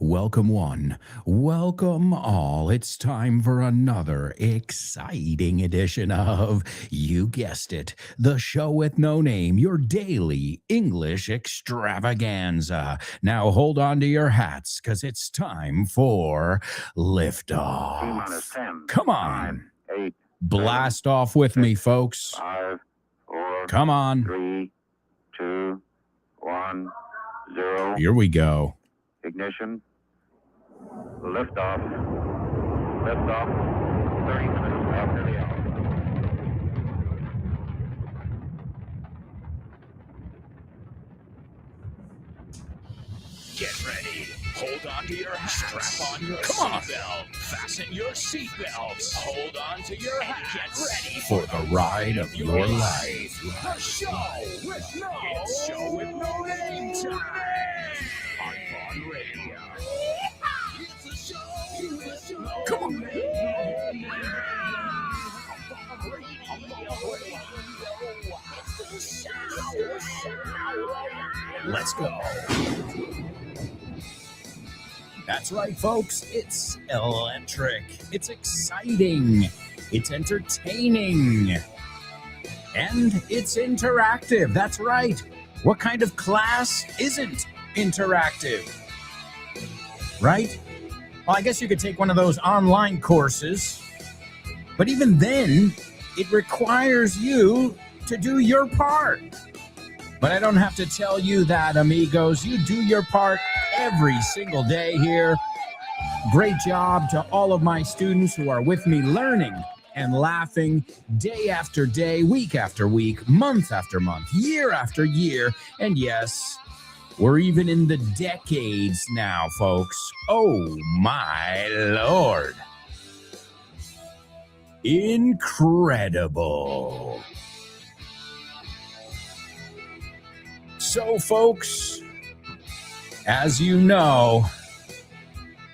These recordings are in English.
Welcome one, welcome all. It's time for another exciting edition of, you guessed it, the show with no name, your daily English extravaganza. Now hold on to your hats because it's time for liftoff. 10, Come 9, on, 8, blast off with me, folks. 5, 4, Come on. 3, 2, 1, 0. Here we go. Ignition. Liftoff. Liftoff. 30 minutes after the hour. Get ready. Hold on to your hats. Strap on your seatbelt. Fasten your seatbelts. Hold on to your hats. Get ready For the ride of your life. The show with no name time. On Vaughn Radio. It's a show with no Come on. name. Let's go. That's right, folks. It's electric. It's exciting. It's entertaining. And it's interactive. That's right. What kind of class isn't interactive? Right? Well, I guess you could take one of those online courses. But even then, it requires you to do your part. But I don't have to tell you that, amigos. You do your part every single day here. Great job to all of my students who are with me learning and laughing day after day, week after week, month after month, year after year. And yes, we're even in the decades now, folks. Oh, my Lord. Incredible. So, folks, as you know,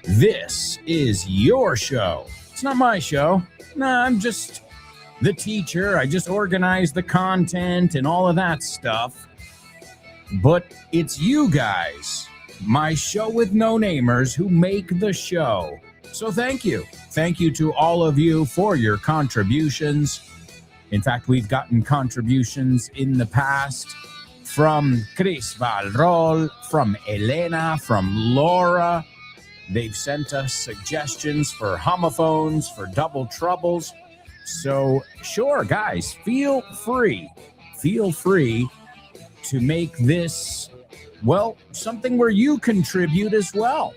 this is your show. It's not my show. Nah, I'm just the teacher. I just organize the content and all of that stuff. But it's you guys, my show with no namers, who make the show. So thank you. Thank you to all of you for your contributions. In fact, we've gotten contributions in the past from Chris Valrol, from Elena, from Laura. They've sent us suggestions for homophones, for double troubles. So sure, guys, feel free to make this, well, something where you contribute as well.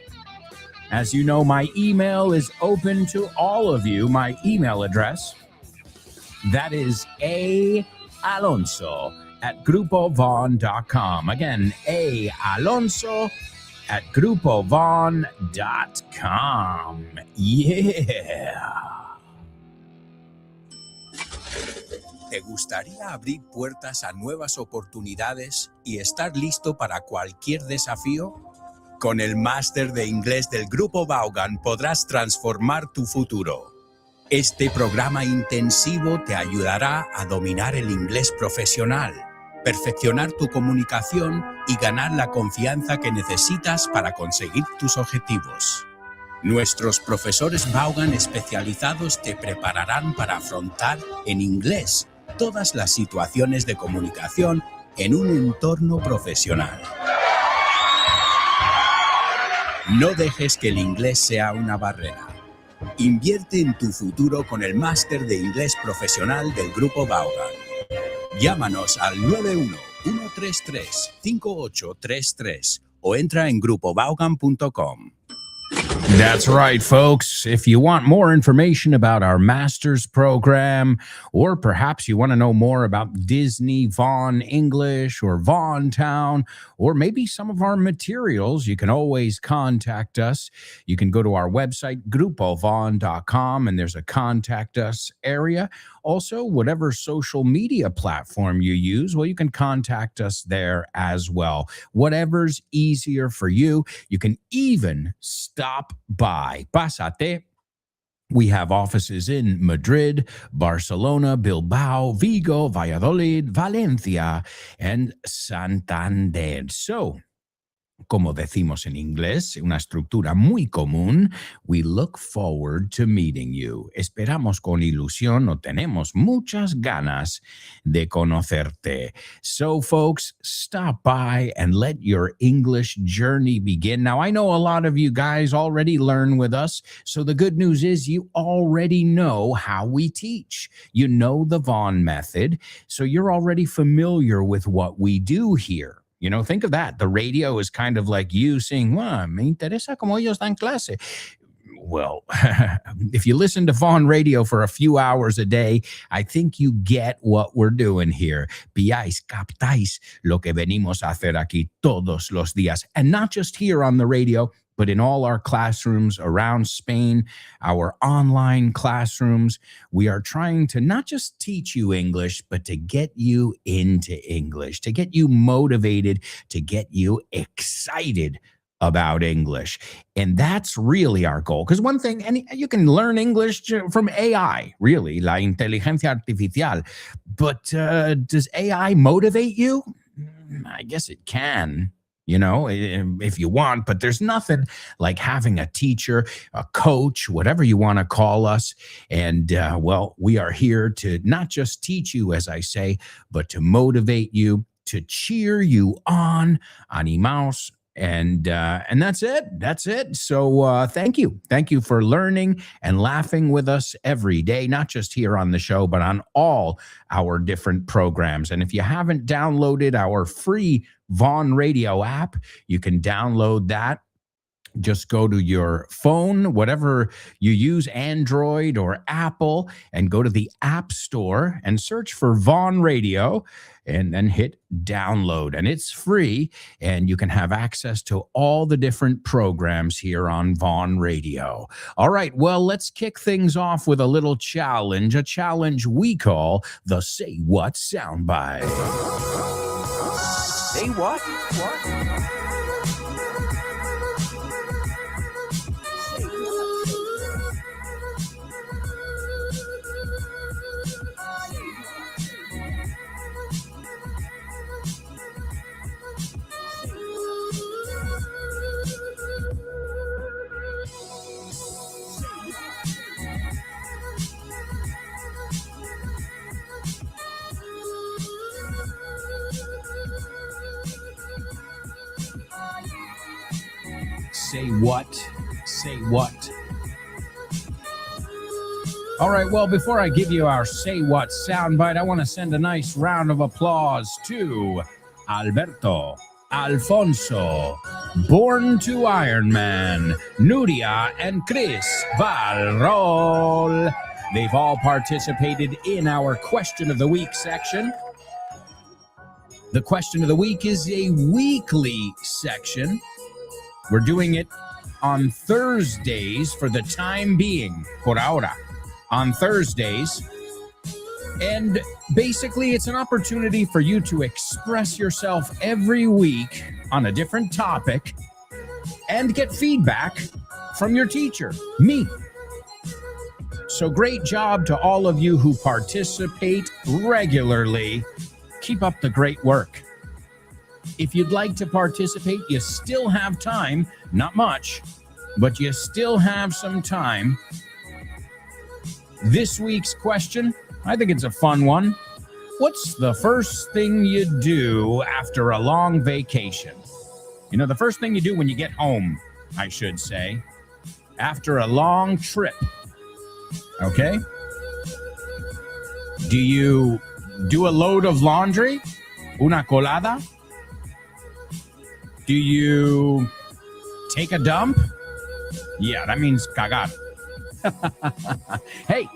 As you know, my email is open to all of you. My email address, that is aalonso@grupovon.com. Again, aalonso@grupovon.com. Yeah. ¿Te gustaría abrir puertas a nuevas oportunidades y estar listo para cualquier desafío? Con el máster de inglés del Grupo Vaughan podrás transformar tu futuro. Este programa intensivo te ayudará a dominar el inglés profesional, perfeccionar tu comunicación y ganar la confianza que necesitas para conseguir tus objetivos. Nuestros profesores Vaughan especializados te prepararán para afrontar en inglés todas las situaciones de comunicación en un entorno profesional. No dejes que el inglés sea una barrera. Invierte en tu futuro con el máster de inglés profesional del Grupo Vaughan. Llámanos al 91-133-5833 o entra en grupovaughan.com. That's right, folks. If you want more information about our master's program, or perhaps you want to know more about Disney, Vaughn English, or Vaughn Town, or maybe some of our materials, you can always contact us. You can go to our website, grupovon.com, and there's a contact us area. Also, whatever social media platform you use, well, you can contact us there as well. Whatever's easier for you. You can even stop by. Pásate. We have offices in Madrid, Barcelona, Bilbao, Vigo, Valladolid, Valencia, and Santander. So como decimos en inglés, una estructura muy común. We look forward to meeting you. Esperamos con ilusión o tenemos muchas ganas de conocerte. So, folks, stop by and let your English journey begin. Now, I know a lot of you guys already learn with us, so the good news is you already know how we teach. You know the Vaughn method, so you're already familiar with what we do here. You know, think of that. The radio is kind of like you saying, well, me interesa como ellos dan clase. Well, if you listen to Vaughn Radio for a few hours a day, I think you get what we're doing here. Pilláis, captáis lo que venimos a hacer aquí todos los días. And not just here on the radio, but in all our classrooms around Spain, our online classrooms. We are trying to not just teach you English, but to get you into English, to get you motivated, to get you excited about English. And that's really our goal. Because one thing, and you can learn English from AI, really, la inteligencia artificial. But does AI motivate you? I guess it can. You know, if you want, but there's nothing like having a teacher, a coach, whatever you want to call us. And well, we are here to not just teach you, as I say, but to motivate you, to cheer you on, animaos. And that's it. That's it. So thank you. Thank you for learning and laughing with us every day, not just here on the show, but on all our different programs. And if you haven't downloaded our free Vaughn Radio app, you can download that. Just go to your phone, whatever you use, Android or Apple, and go to the App Store and search for Vaughn Radio and then hit download. And it's free, and you can have access to all the different programs here on Vaughn Radio. All right, well, let's kick things off with a little challenge, a challenge we call the Say What Soundbite. Say what? What? Say what? Say what? All right, well, before I give you our Say What soundbite, I want to send a nice round of applause to Alberto, Alfonso, Born to Iron Man, Nuria, and Chris Valrol. They've all participated in our Question of the Week section. The Question of the Week is a weekly section. We're doing it on Thursdays for the time being, por ahora, on Thursdays. And basically, it's an opportunity for you to express yourself every week on a different topic and get feedback from your teacher, me. So great job to all of you who participate regularly. Keep up the great work. If you'd like to participate, you still have time. Not much, but you still have some time. This week's question, I think it's a fun one. What's the first thing you do after a long vacation? You know, the first thing you do when you get home, I should say, after a long trip. Okay? Do you do a load of laundry? Una colada? Do you take a dump? Yeah, that means cagar. Hey,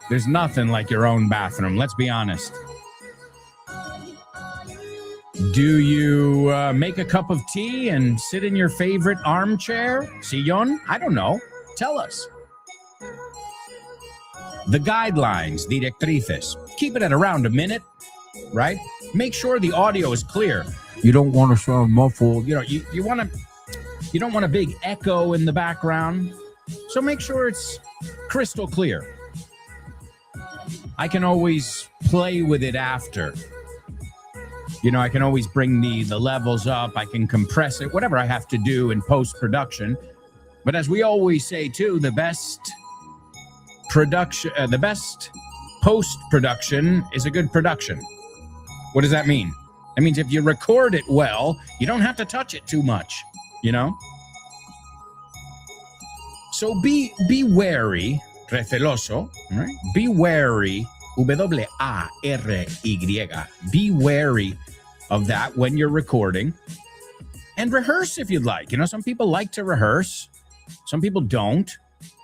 there's nothing like your own bathroom. Let's be honest. Do you make a cup of tea and sit in your favorite armchair? Sillon? I don't know. Tell us. The guidelines, directrices. Keep it at around a minute, right? Make sure the audio is clear. You don't want to sound muffled. You know, you don't want a big echo in the background. So make sure it's crystal clear. I can always play with it after. I can always bring the levels up. I can compress it, whatever I have to do in post-production. But as we always say, too, the best post-production is a good production. What does that mean? That means if you record it well, you don't have to touch it too much, So be wary, receloso, right? Be wary, W-A-R-Y. Be wary of that when you're recording. And rehearse if you'd like. Some people like to rehearse. Some people don't.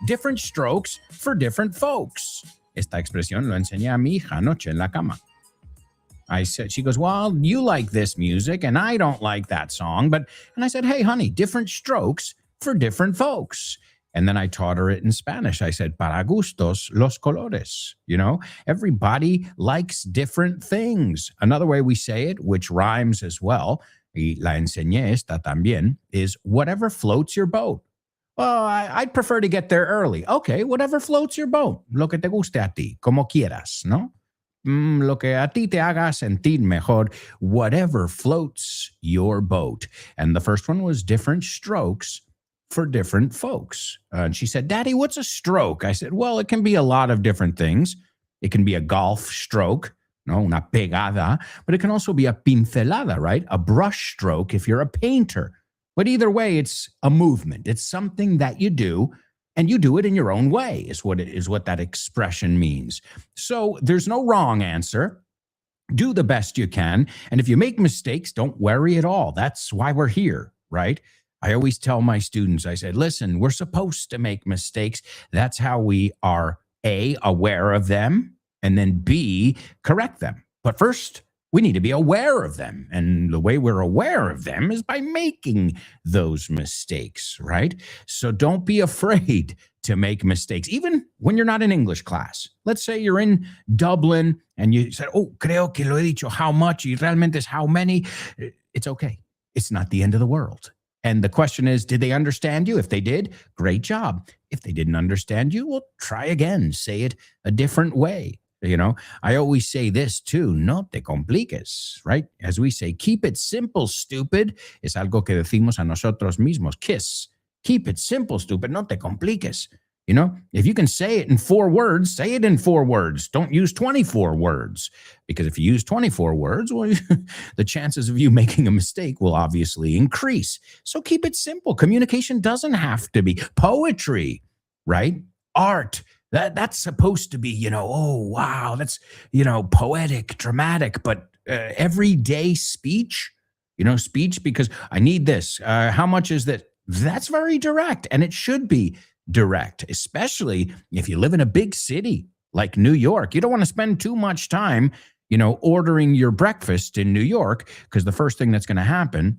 Different strokes for different folks. Esta expresión lo enseñé a mi hija anoche en la cama. She goes, well, you like this music and I don't like that song. And I said, hey, honey, different strokes for different folks. And then I taught her it in Spanish. I said, para gustos los colores. Everybody likes different things. Another way we say it, which rhymes as well, y la enseñé esta también, is whatever floats your boat. Well, I'd prefer to get there early. Okay, whatever floats your boat. Lo que te guste a ti, como quieras, ¿no? Lo que a ti te haga sentir mejor, whatever floats your boat. And the first one was different strokes for different folks. And she said, Daddy, what's a stroke? I said, well, it can be a lot of different things. It can be a golf stroke, una pegada, but it can also be a pincelada, right? A brush stroke if you're a painter. But either way, it's a movement. It's something that you do, and you do it in your own way, is what that expression means. So there's no wrong answer. Do the best you can. And if you make mistakes, don't worry at all. That's why we're here, right? I always tell my students, I said, listen, we're supposed to make mistakes. That's how we are, A, aware of them, and then B, correct them. But first, we need to be aware of them. And the way we're aware of them is by making those mistakes, right? So don't be afraid to make mistakes, even when you're not in English class. Let's say you're in Dublin and you said, oh, creo que lo he dicho, how much? Y realmente es how many? It's okay. It's not the end of the world. And the question is, did they understand you? If they did, great job. If they didn't understand you, well, try again. Say it a different way. I always say this too, no te compliques, right? As we say, keep it simple, stupid. Es algo que decimos a nosotros mismos. KISS. Keep it simple, stupid. No te compliques. If you can say it in 4 words, say it in 4 words. Don't use 24 words. Because if you use 24 words, well, the chances of you making a mistake will obviously increase. So keep it simple. Communication doesn't have to be poetry, right? Art. That's supposed to be, oh, wow, that's, poetic, dramatic, but everyday speech, because I need this. How much is that? That's very direct, and it should be direct, especially if you live in a big city like New York. You don't want to spend too much time, ordering your breakfast in New York, because the first thing that's going to happen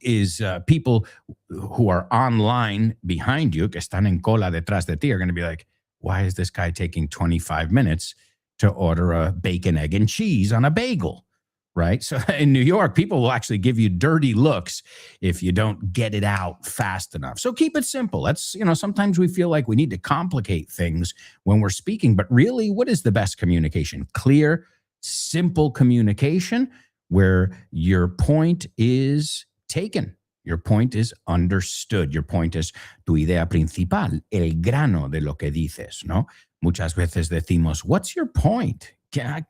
is people who are online behind you, que están en cola detrás de ti, are going to be like, why is this guy taking 25 minutes to order a bacon, egg, and cheese on a bagel, right? So in New York, people will actually give you dirty looks if you don't get it out fast enough. So keep it simple. That's, sometimes we feel like we need to complicate things when we're speaking, but really, what is the best communication? Clear, simple communication where your point is taken. Your point is understood. Your point is tu idea principal, el grano de lo que dices, ¿no? Muchas veces decimos, what's your point? ¿A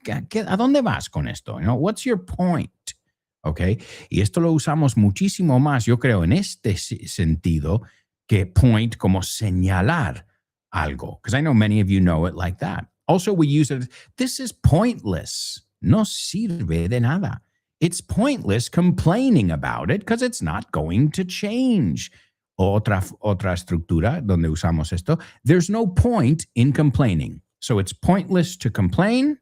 dónde vas con esto? What's your point? Okay? Y esto lo usamos muchísimo más, yo creo, en este sentido, que point como señalar algo. Because I know many of you know it like that. Also, we use it, this is pointless. No sirve de nada. It's pointless complaining about it because it's not going to change. Otra estructura donde usamos esto. There's no point in complaining. So it's pointless to complain,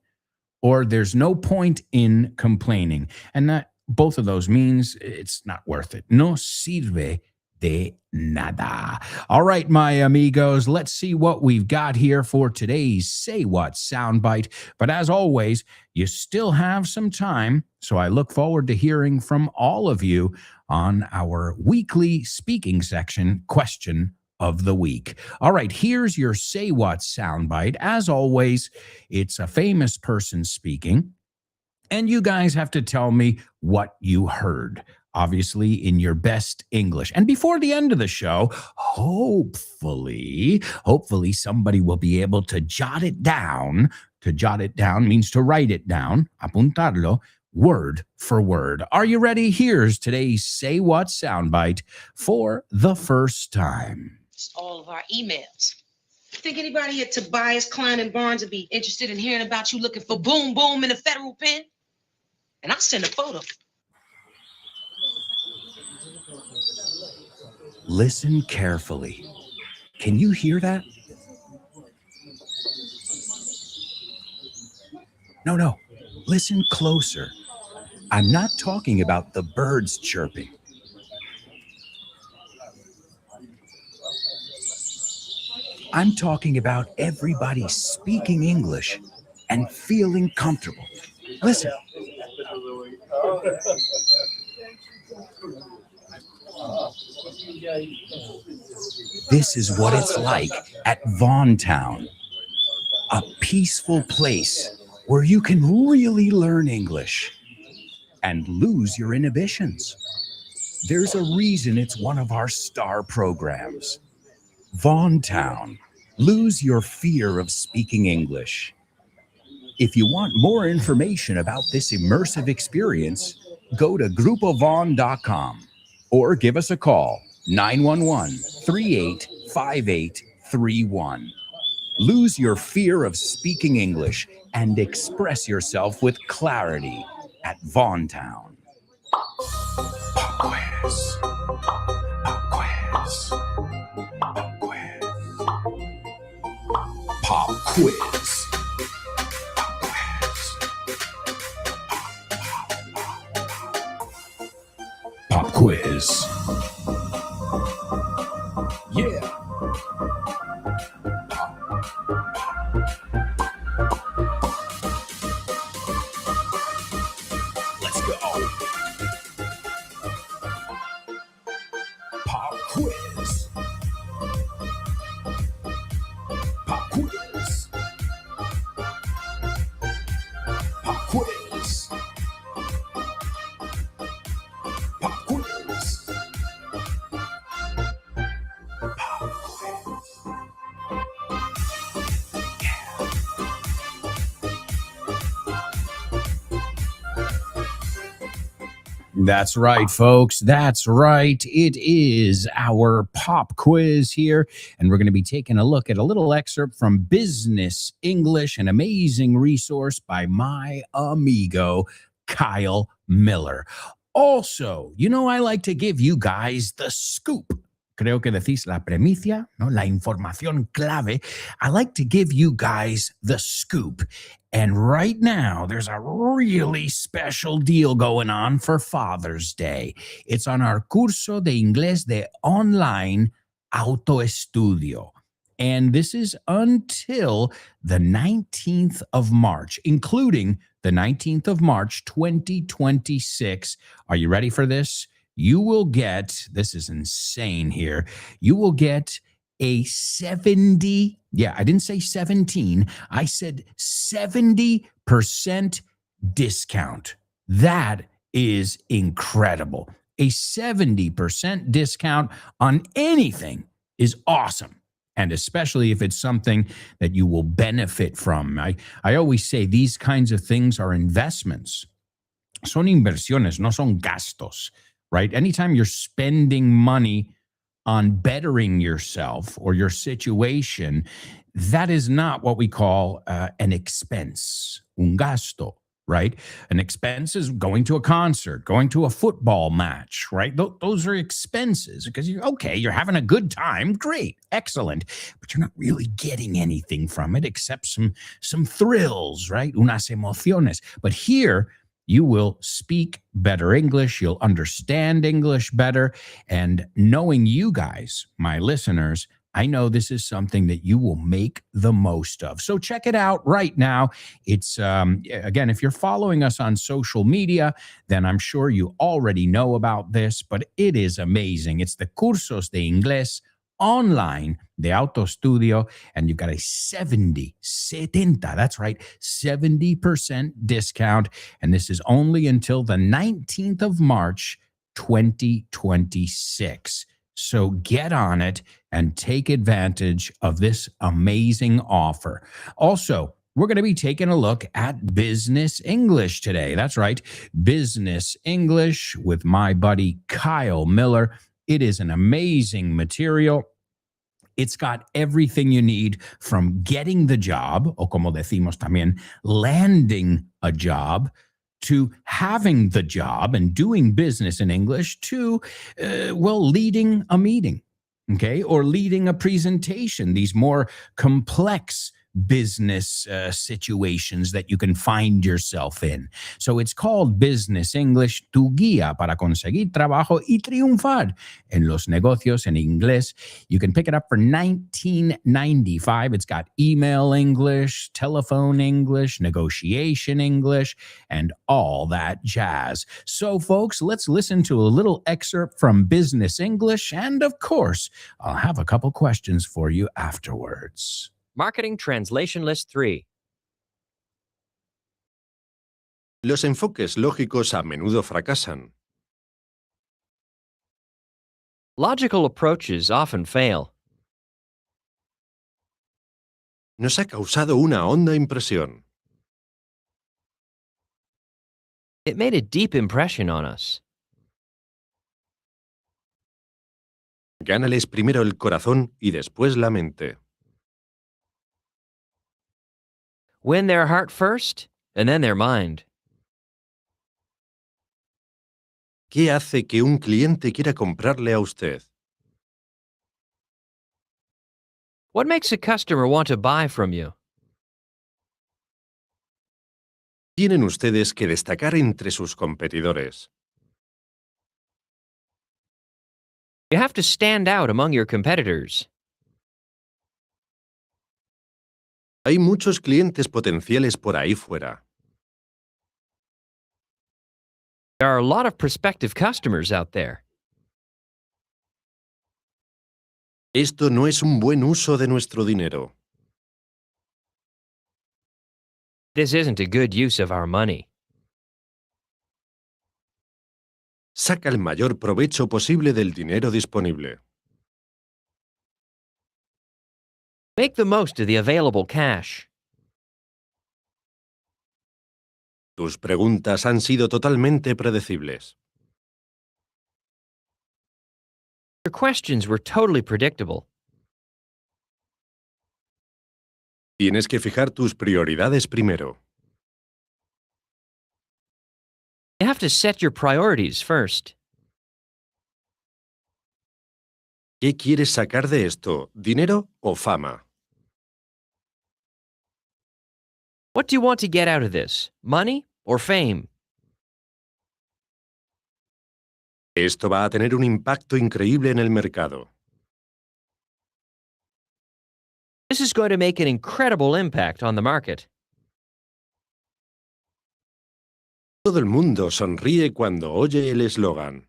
or there's no point in complaining. And that both of those means it's not worth it. No sirve de nada. All right, my amigos, let's see what we've got here for today's Say What soundbite. But as always, you still have some time, so I look forward to hearing from all of you on our weekly speaking section question of the week. All right, here's your Say What soundbite. As always, it's a famous person speaking. And you guys have to tell me what you heard, obviously in your best English. And before the end of the show, hopefully somebody will be able to jot it down. To jot it down means to write it down, apuntarlo, word for word. Are you ready? Here's today's Say What soundbite for the first time. All of our emails. Think anybody at Tobias, Klein, and Barnes would be interested in hearing about you looking for boom boom in a federal pen? And I'll send a photo. Listen carefully. Can you hear that? No. Listen closer. I'm not talking about the birds chirping. I'm talking about everybody speaking English and feeling comfortable. Listen. This is what it's like at Vaughntown, a peaceful place where you can really learn English and lose your inhibitions. There's a reason it's one of our star programs. Vaughntown, lose your fear of speaking English. If you want more information about this immersive experience, go to grupovaughn.com or give us a call, 911-385831. Lose your fear of speaking English and express yourself with clarity at Vaughntown. Pop quiz. Pop quiz. Pop quiz. Pop quiz. Pop quiz. Yeah. Let's go. Pop quiz. Pop quiz. Pop quiz. Pop quiz. Pop quiz. That's right, folks. That's right. It is our pop quiz here, and we're going to be taking a look at a little excerpt from Business English, an amazing resource by my amigo, Kyle Miller. Also, I like to give you guys the scoop. Creo que decís la primicia, ¿no? La información clave. I like to give you guys the scoop. And right now, there's a really special deal going on for Father's Day. It's on our curso de inglés de online autoestudio. And this is until the 19th of March, including the 19th of March, 2026. Are you ready for this? You will get, this is insane here, you will get a 70, I didn't say 17, I said 70% discount. That is incredible. A 70% discount on anything is awesome. And especially if it's something that you will benefit from. I always say these kinds of things are investments. Son inversiones, no son gastos. Right? Anytime you're spending money on bettering yourself or your situation, that is not what we call an expense, un gasto, right? An expense is going to a concert, going to a football match, right? Those are expenses because you're having a good time. Great, excellent. But you're not really getting anything from it except some thrills, right? Unas emociones. But here, you will speak better English. You'll understand English better. And knowing you guys, my listeners, I know this is something that you will make the most of. So check it out right now. It's, again, if you're following us on social media, then I'm sure you already know about this, but it is amazing. It's the Cursos de Inglés online de Auto Studio, and you've got a 70, that's right, 70% discount. And this is only until the 19th of March, 2026. So get on it and take advantage of this amazing offer. Also, we're going to be taking a look at business English today. That's right, business English with my buddy Kyle Miller. It is an amazing material. It's got everything you need from getting the job, o como decimos también, landing a job, to having the job and doing business in English, to, leading a meeting, okay, or leading a presentation, these more complex business situations that you can find yourself in. So it's called Business English, tu guía para conseguir trabajo y triunfar en los negocios en inglés. You can pick it up for $19.95. It's got email English, telephone English, negotiation English, and all that jazz. So, folks, let's listen to a little excerpt from Business English, and of course, I'll have a couple questions for you afterwards. Marketing Translation List 3. Los enfoques lógicos a menudo fracasan. Logical approaches often fail. Nos ha causado una honda impresión. It made a deep impression on us. Gánales primero el corazón y después la mente. Win their heart first, and then their mind. ¿Qué hace que un cliente quiera comprarle a usted? What makes a customer want to buy from you? Tienen ustedes que destacar entre sus competidores. You have to stand out among your competitors. Hay muchos clientes potenciales por ahí fuera. There are a lot of prospective customers out there. Esto no es un buen uso de nuestro dinero. This isn't a good use of our money. Saca el mayor provecho posible del dinero disponible. Make the most of the available cash. Tus preguntas han sido totalmente predecibles. Your questions were totally predictable. Tienes que fijar tus prioridades primero. You have to set your priorities first. ¿Qué quieres sacar de esto? ¿Dinero o fama? What do you want to get out of this? Money or fame? Esto va a tener un impacto increíble en el mercado. This is going to make an incredible impact on the market. Todo el mundo sonríe cuando oye el eslogan.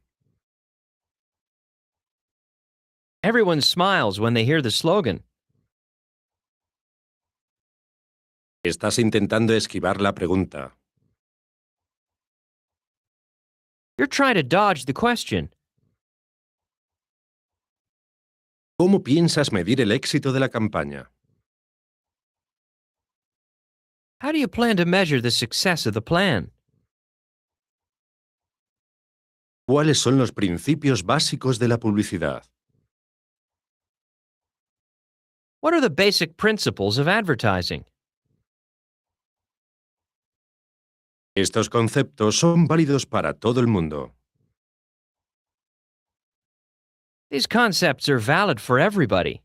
Everyone smiles when they hear the slogan. Estás intentando esquivar la pregunta. You're trying to dodge the question. ¿Cómo piensas medir el éxito de la campaña? How do you plan to measure the success of the plan? ¿Cuáles son los principios básicos de la publicidad? What are the basic principles of advertising? Estos conceptos son válidos para todo el mundo. These concepts are valid for everybody.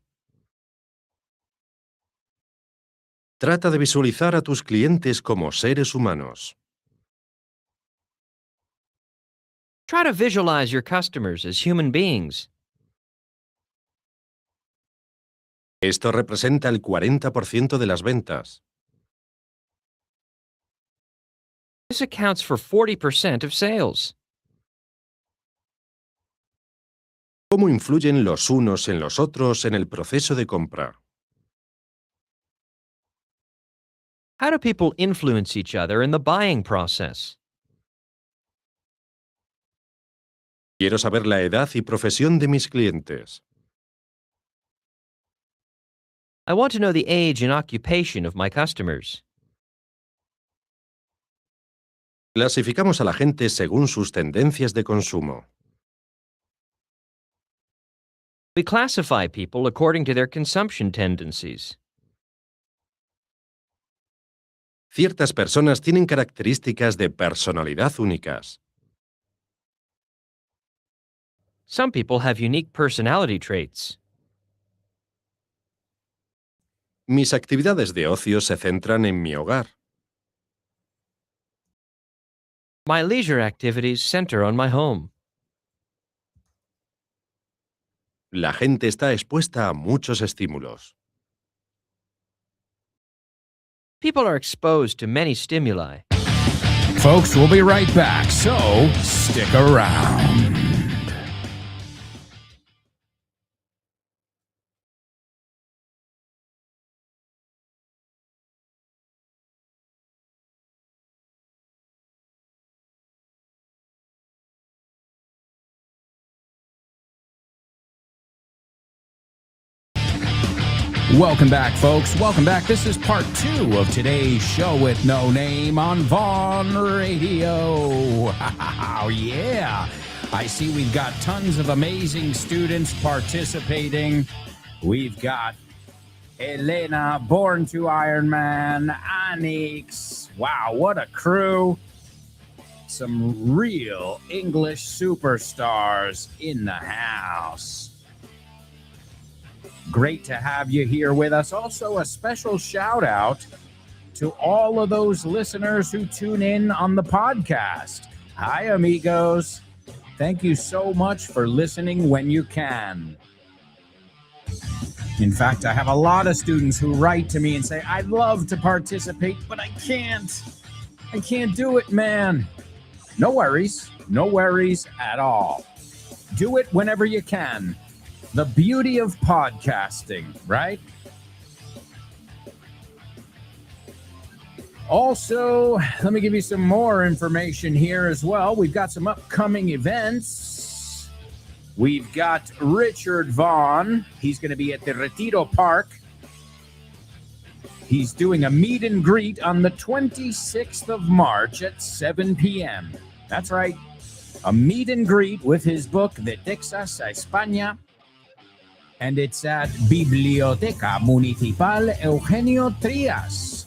Trata de visualizar a tus clientes como seres humanos. Try to visualize your customers as human beings. Esto representa el 40% de las ventas. This accounts for 40% of sales. ¿Cómo influyen los unos en los otros en el proceso de compra? How do people influence each other in the buying process? Quiero saber la edad y profesión de mis clientes. I want to know the age and occupation of my customers. Clasificamos a la gente según sus tendencias de consumo. We classify people according to their consumption tendencies. Ciertas personas tienen características de personalidad únicas. Some people have unique personality traits. Mis actividades de ocio se centran en mi hogar. My leisure activities center on my home. La gente está expuesta a muchos estímulos. People are exposed to many stimuli. Folks, we'll be right back, so stick around. Welcome back, folks. Welcome back. This is part 2 of today's show with no name on Vaughn Radio. Oh, yeah. I see we've got tons of amazing students participating. We've got Elena, Born to Ironman, Anix. Wow, what a crew. Some real English superstars in the house. Great to have you here with us. Also, a special shout out to all of those listeners who tune in on the podcast. Hi, amigos. Thank you so much for listening when you can. In fact, I have a lot of students who write to me and say, I'd love to participate, but I can't. I can't do it, man. No worries. No worries at all. Do it whenever you can. The beauty of podcasting, right? Also, let me give you some more information here as well. We've got some upcoming events. We've got Richard Vaughn. He's going to be at the Retiro Park. He's doing a meet and greet on the 26th of March at 7 p.m. That's right. A meet and greet with his book, De Texas a España. And it's at Biblioteca Municipal Eugenio Trias.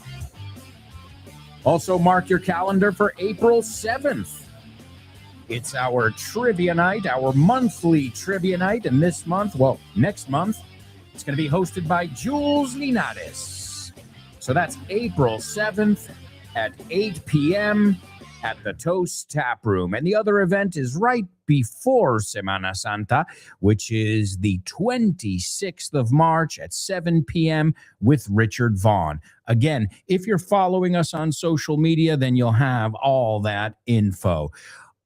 Also, mark your calendar for April 7th. It's our trivia night, our monthly trivia night. And this month, well, next month, it's going to be hosted by Jules Linares. So that's April 7th at 8 p.m. at the Toast Tap Room. And the other event is right before Semana Santa, which is the 26th of March at 7 p.m. with Richard Vaughn. Again, if you're following us on social media, then you'll have all that info.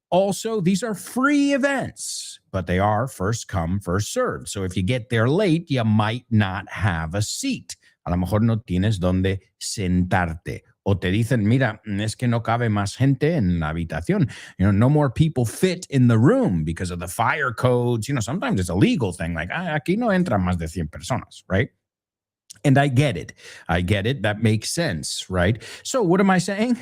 Also, these are free events, but they are first come, first served. So if you get there late, you might not have a seat. A lo mejor no tienes donde sentarte. O te dicen, mira, es que no cabe más gente en la habitación. You know, no more people fit in the room because of the fire codes. You know, sometimes it's a legal thing. Like, aquí no entran más de 100 personas, right? And I get it. I get it. That makes sense, right? So what am I saying?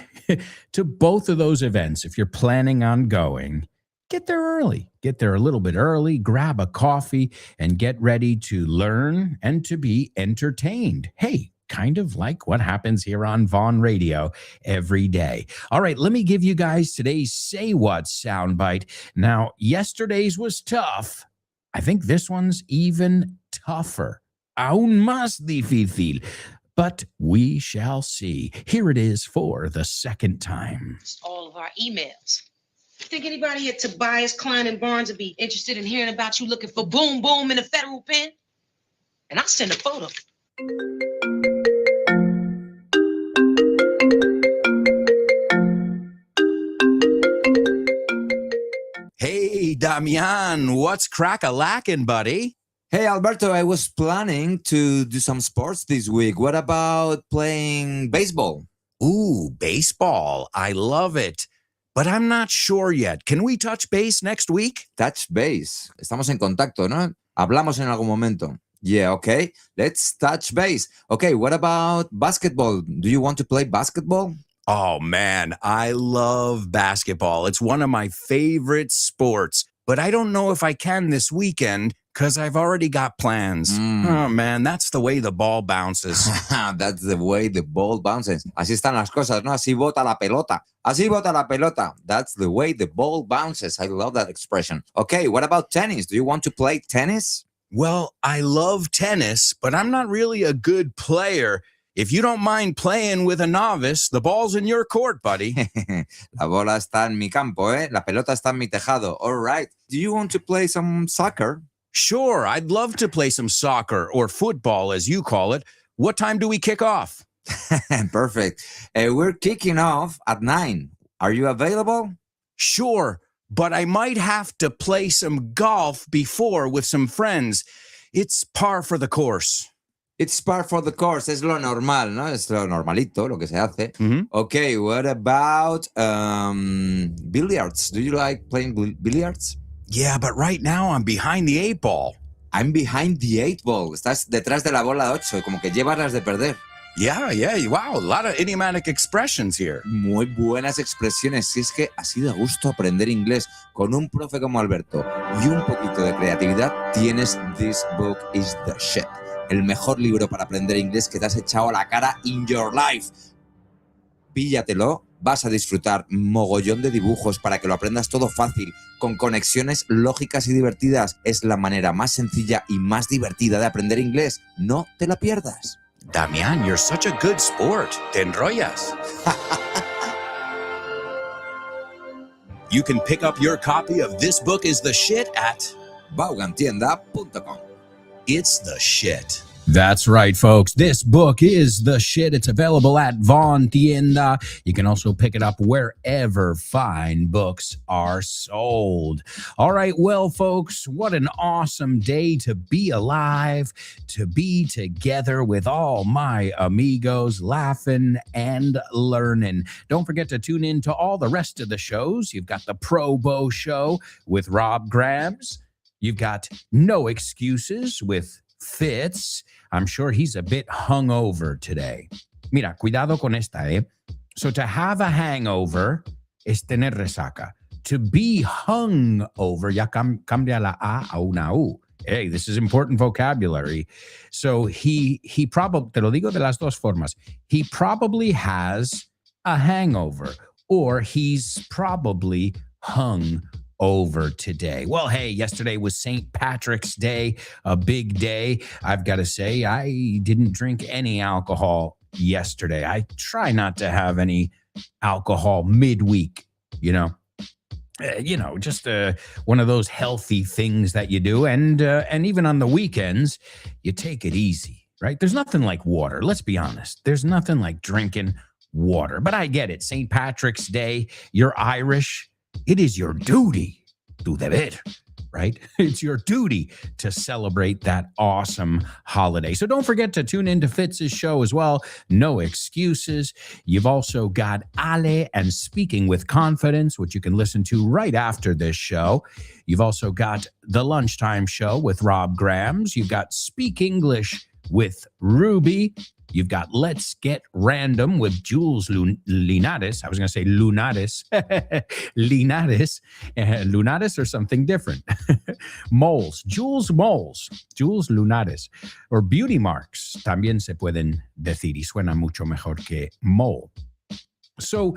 To both of those events, if you're planning on going, get there early. Get there a little bit early, grab a coffee, and get ready to learn and to be entertained. Hey, kind of like what happens here on Vaughn Radio every day. All right, let me give you guys today's Say What soundbite. Now, yesterday's was tough. I think this one's even tougher. Aún más difícil. But we shall see. Here it is for the second time. All of our emails. Think anybody at Tobias, Klein, and Barnes would be interested in hearing about you looking for boom boom in a federal pen? And I'll send a photo. Hey, Damian, what's crack-a-lackin', buddy? Hey, Alberto, I was planning to do some sports this week. What about playing baseball? Ooh, baseball. I love it. But I'm not sure yet. Can we touch base next week? Touch base. Estamos en contacto, ¿no? Hablamos en algún momento. Yeah, okay. Let's touch base. Okay, what about basketball? Do you want to play basketball? Oh, man, I love basketball. It's one of my favorite sports. But I don't know if I can this weekend because I've already got plans. Oh, man, that's the way the ball bounces. That's the way the ball bounces. Así están las cosas, ¿no? Así bota la pelota. Así bota la pelota. That's the way the ball bounces. I love that expression. Okay, what about tennis? Do you want to play tennis? Well, I love tennis, but I'm not really a good player. If you don't mind playing with a novice, the ball's in your court, buddy. La bola está en mi campo, ¿eh? La pelota está en mi tejado. All right. Do you want to play some soccer? Sure, I'd love to play some soccer or football, as you call it. What time do we kick off? Perfect. We're kicking off at 9. Are you available? Sure, but I might have to play some golf before with some friends. It's par for the course. It's par for the course. Es lo normal, ¿no? Es lo normalito, lo que se hace. Mm-hmm. Okay, what about billiards? Do you like playing billiards? Yeah, but right now I'm behind the 8 ball. I'm behind the 8 ball. Estás detrás de la bola 8, como que llevas las de perder. Yeah, wow, a lot of idiomatic expressions here. Muy buenas expresiones. Si es que así de gusto aprender inglés con un profe como Alberto y un poquito de creatividad, tienes This Book is the Shit. El mejor libro para aprender inglés que te has echado a la cara in your life. Píllatelo, vas a disfrutar mogollón de dibujos para que lo aprendas todo fácil, con conexiones lógicas y divertidas. Es la manera más sencilla y más divertida de aprender inglés. No te la pierdas. Damian, you're such a good sport. Te enrollas. You can pick up your copy of This Book is the Shit at vaughantienda.com. It's the Shit. That's right, folks. This book is the shit. It's available at Von Tienda. You can also pick it up wherever fine books are sold. All right, well, folks, what an awesome day to be alive, to be together with all my amigos, laughing and learning. Don't forget to tune in to all the rest of the shows. You've got the Pro Bow Show with Rob Grams. You've got No Excuses with Fitz. I'm sure he's a bit hungover today. Mira, cuidado con esta, eh? So to have a hangover es tener resaca. To be hungover, ya cambia la A una U. Hey, this is important vocabulary. So he probably, te lo digo de las dos formas. He probably has a hangover, or he's probably hung over today. Well, hey, yesterday was St. Patrick's Day, a big day. I've got to say, I didn't drink any alcohol yesterday. I try not to have any alcohol midweek, just one of those healthy things that you do. And even on the weekends, you take it easy, right? There's nothing like water. Let's be honest. There's nothing like drinking water. But I get it. St. Patrick's Day, you're Irish. It is your duty, tu deber, right? It's your duty to celebrate that awesome holiday. So don't forget to tune into Fitz's show as well. No Excuses. You've also got Ale and Speaking with Confidence, which you can listen to right after this show. You've also got the Lunchtime Show with Rob Grams. You've got Speak English with Ruby. You've got Let's Get Random with Jules Linares. I was going to say Lunatis. Linares. Lunatis or something different. Moles. Jules Lunares. Or Beauty Marks. También se pueden decir y suena mucho mejor que mole. So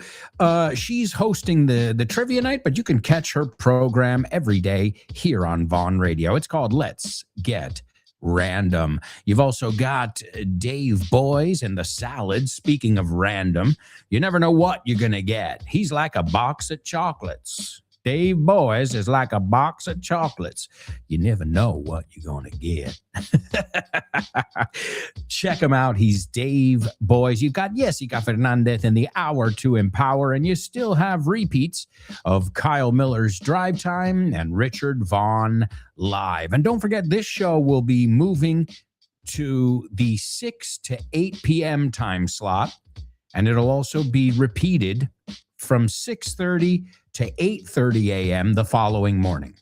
she's hosting the trivia night, but you can catch her program every day here on Vaughn Radio. It's called Let's Get Random. You've also got Dave Boys and the Salad. Speaking of random, you never know what you're going to get. He's like a box of chocolates. Dave Boys is like a box of chocolates. You never know what you're going to get. Check him out. He's Dave Boys. You've got Jessica Fernandez in the hour to empower, and you still have repeats of Kyle Miller's Drive Time and Richard Vaughn Live. And don't forget, this show will be moving to the 6 to 8 p.m. time slot, and it'll also be repeated from 6:30 to 8:30 a.m. the following morning.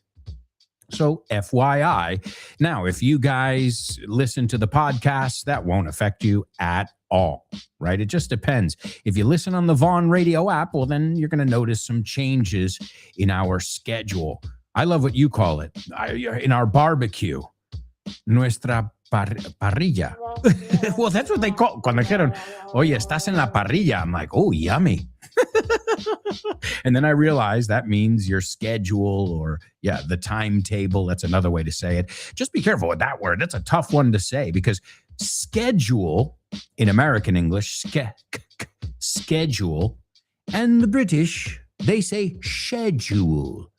So FYI. Now, if you guys listen to the podcast, that won't affect you at all, right? It just depends. If you listen on the Vaughn Radio app, well, then you're going to notice some changes in our schedule. I love what you call it, in our barbecue, nuestra parrilla. Well, that's what they call, cuando dijeron, oye, estás en la parrilla. I'm like, oh, yummy. And then I realized that means your schedule or, the timetable. That's another way to say it. Just be careful with that word. That's a tough one to say because schedule in American English, schedule, and the British, they say schedule.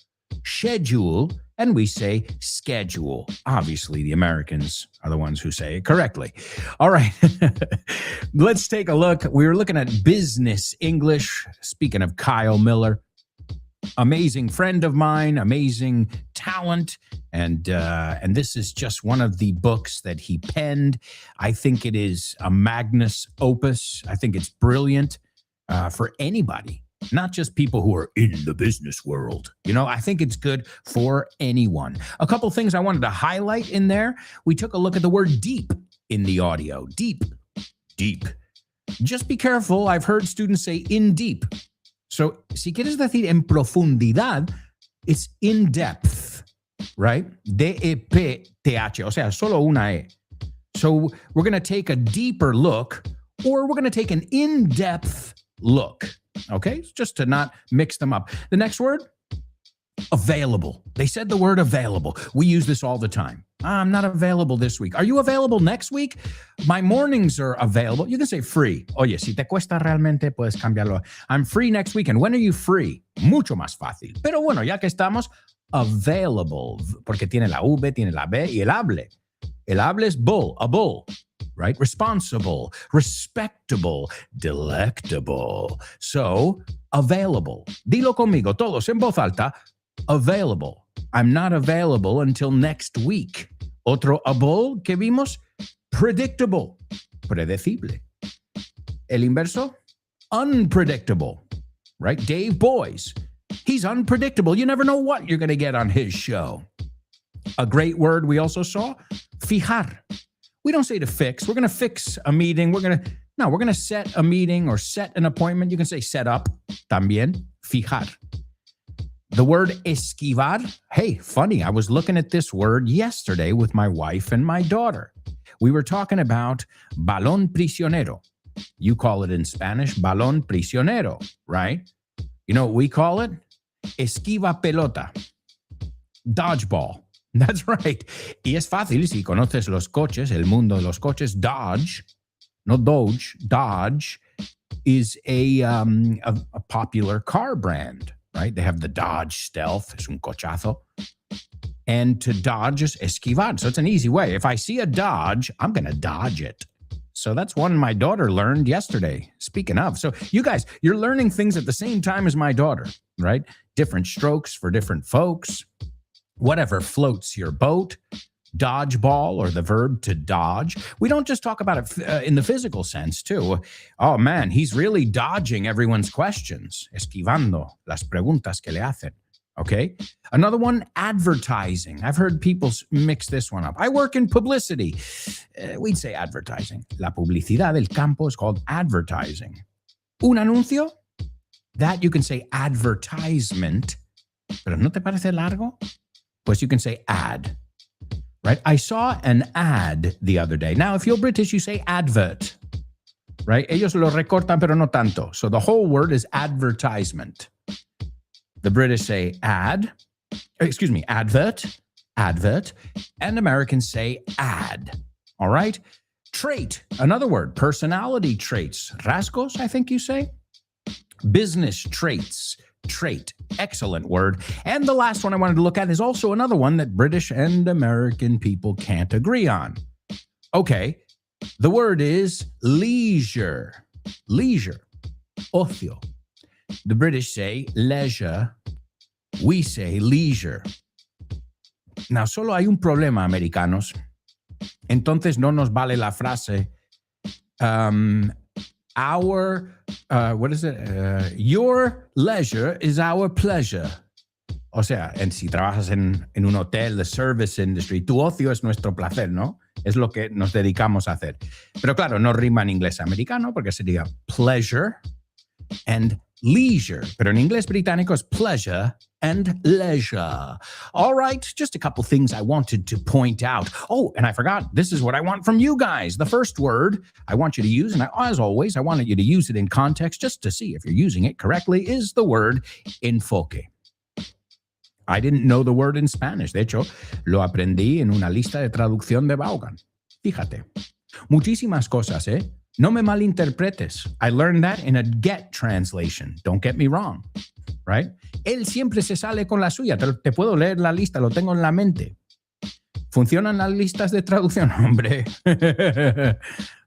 Schedule, and we say schedule. Obviously, the Americans are the ones who say it correctly. All right, let's take a look. We were looking at business English. Speaking of Kyle Miller, amazing friend of mine, amazing talent, and this is just one of the books that he penned. I think it is a magnus opus. I think it's brilliant for anybody. Not just people who are in the business world. I think it's good for anyone. A couple things I wanted to highlight in there. We took a look at the word deep in the audio. Deep. Just be careful. I've heard students say in deep. So, si quieres decir en profundidad, it's in depth, right? D-E-P-T-H. O sea, solo una E. So, we're going to take a deeper look, or we're going to take an in-depth look. Okay, just to not mix them up. The next word, available. They said the word available. We use this all the time. I'm not available this week. Are you available next week? My mornings are available. You can say free. Oye, si te cuesta realmente, puedes cambiarlo. I'm free next week. And when are you free? Mucho más fácil. Pero bueno, ya que estamos, available, porque tiene la V, tiene la B y el hable. El hable es bull, a bull. Right? Responsible, respectable, delectable. So, available. Dilo conmigo, todos en voz alta. Available. I'm not available until next week. Otro able que vimos, predictable, predecible. El inverso, unpredictable. Right? Dave Boys. He's unpredictable. You never know what you're going to get on his show. A great word we also saw, fijar. We don't say to fix. We're going to fix a meeting. We're going to set a meeting or set an appointment. You can say set up también, fijar. The word esquivar. Hey, funny. I was looking at this word yesterday with my wife and my daughter. We were talking about balón prisionero. You call it in Spanish, balón prisionero, right? You know what we call it? Esquiva pelota. Dodgeball. That's right. Y es fácil si conoces los coches, el mundo de los coches. Dodge, no Doge, Dodge is a popular car brand, right? They have the Dodge Stealth, es un cochazo. And to dodge is esquivar. So it's an easy way. If I see a Dodge, I'm going to dodge it. So that's one my daughter learned yesterday. Speaking of, so you guys, you're learning things at the same time as my daughter, right? Different strokes for different folks. Whatever floats your boat, dodgeball, or the verb to dodge. We don't just talk about it in the physical sense, too. Oh, man, he's really dodging everyone's questions, esquivando las preguntas que le hacen, okay? Another one, advertising. I've heard people mix this one up. I work in publicity. We'd say advertising. La publicidad del campo is called advertising. Un anuncio, that you can say advertisement, pero ¿no te parece largo? Pues you can say ad, right? I saw an ad the other day. Now, if you're British, you say advert, right? Ellos lo recortan, pero no tanto. So the whole word is advertisement. The British say advert, and Americans say ad, all right? Trait, another word, personality traits. Rasgos, I think you say. Business traits. Trait. Excellent word. And the last one I wanted to look at is also another one that British and American people can't agree on. Okay, the word is leisure. Leisure, ocio. The British say leisure. We say leisure. Now, solo hay un problema, americanos. Entonces no nos vale la frase your leisure is our pleasure. O sea, si trabajas en un hotel, the service industry, tu ocio es nuestro placer, ¿no? Es lo que nos dedicamos a hacer. Pero claro, no rima en inglés americano porque sería pleasure and leisure. Pero en inglés británico es pleasure and leisure. All right, just a couple things I wanted to point out. Oh, and I forgot, this is what I want from you guys. The first word I want you to use, and as always, I wanted you to use it in context just to see if you're using it correctly, is the word enfoque. I didn't know the word in Spanish. De hecho, lo aprendí en una lista de traducción de Vaughan. Fíjate. Muchísimas cosas, ¿eh? No me malinterpretes. I learned that in a Get translation. Don't get me wrong. Right? Él siempre se sale con la suya. Te puedo leer la lista, lo tengo en la mente. ¿Funcionan las listas de traducción? Hombre.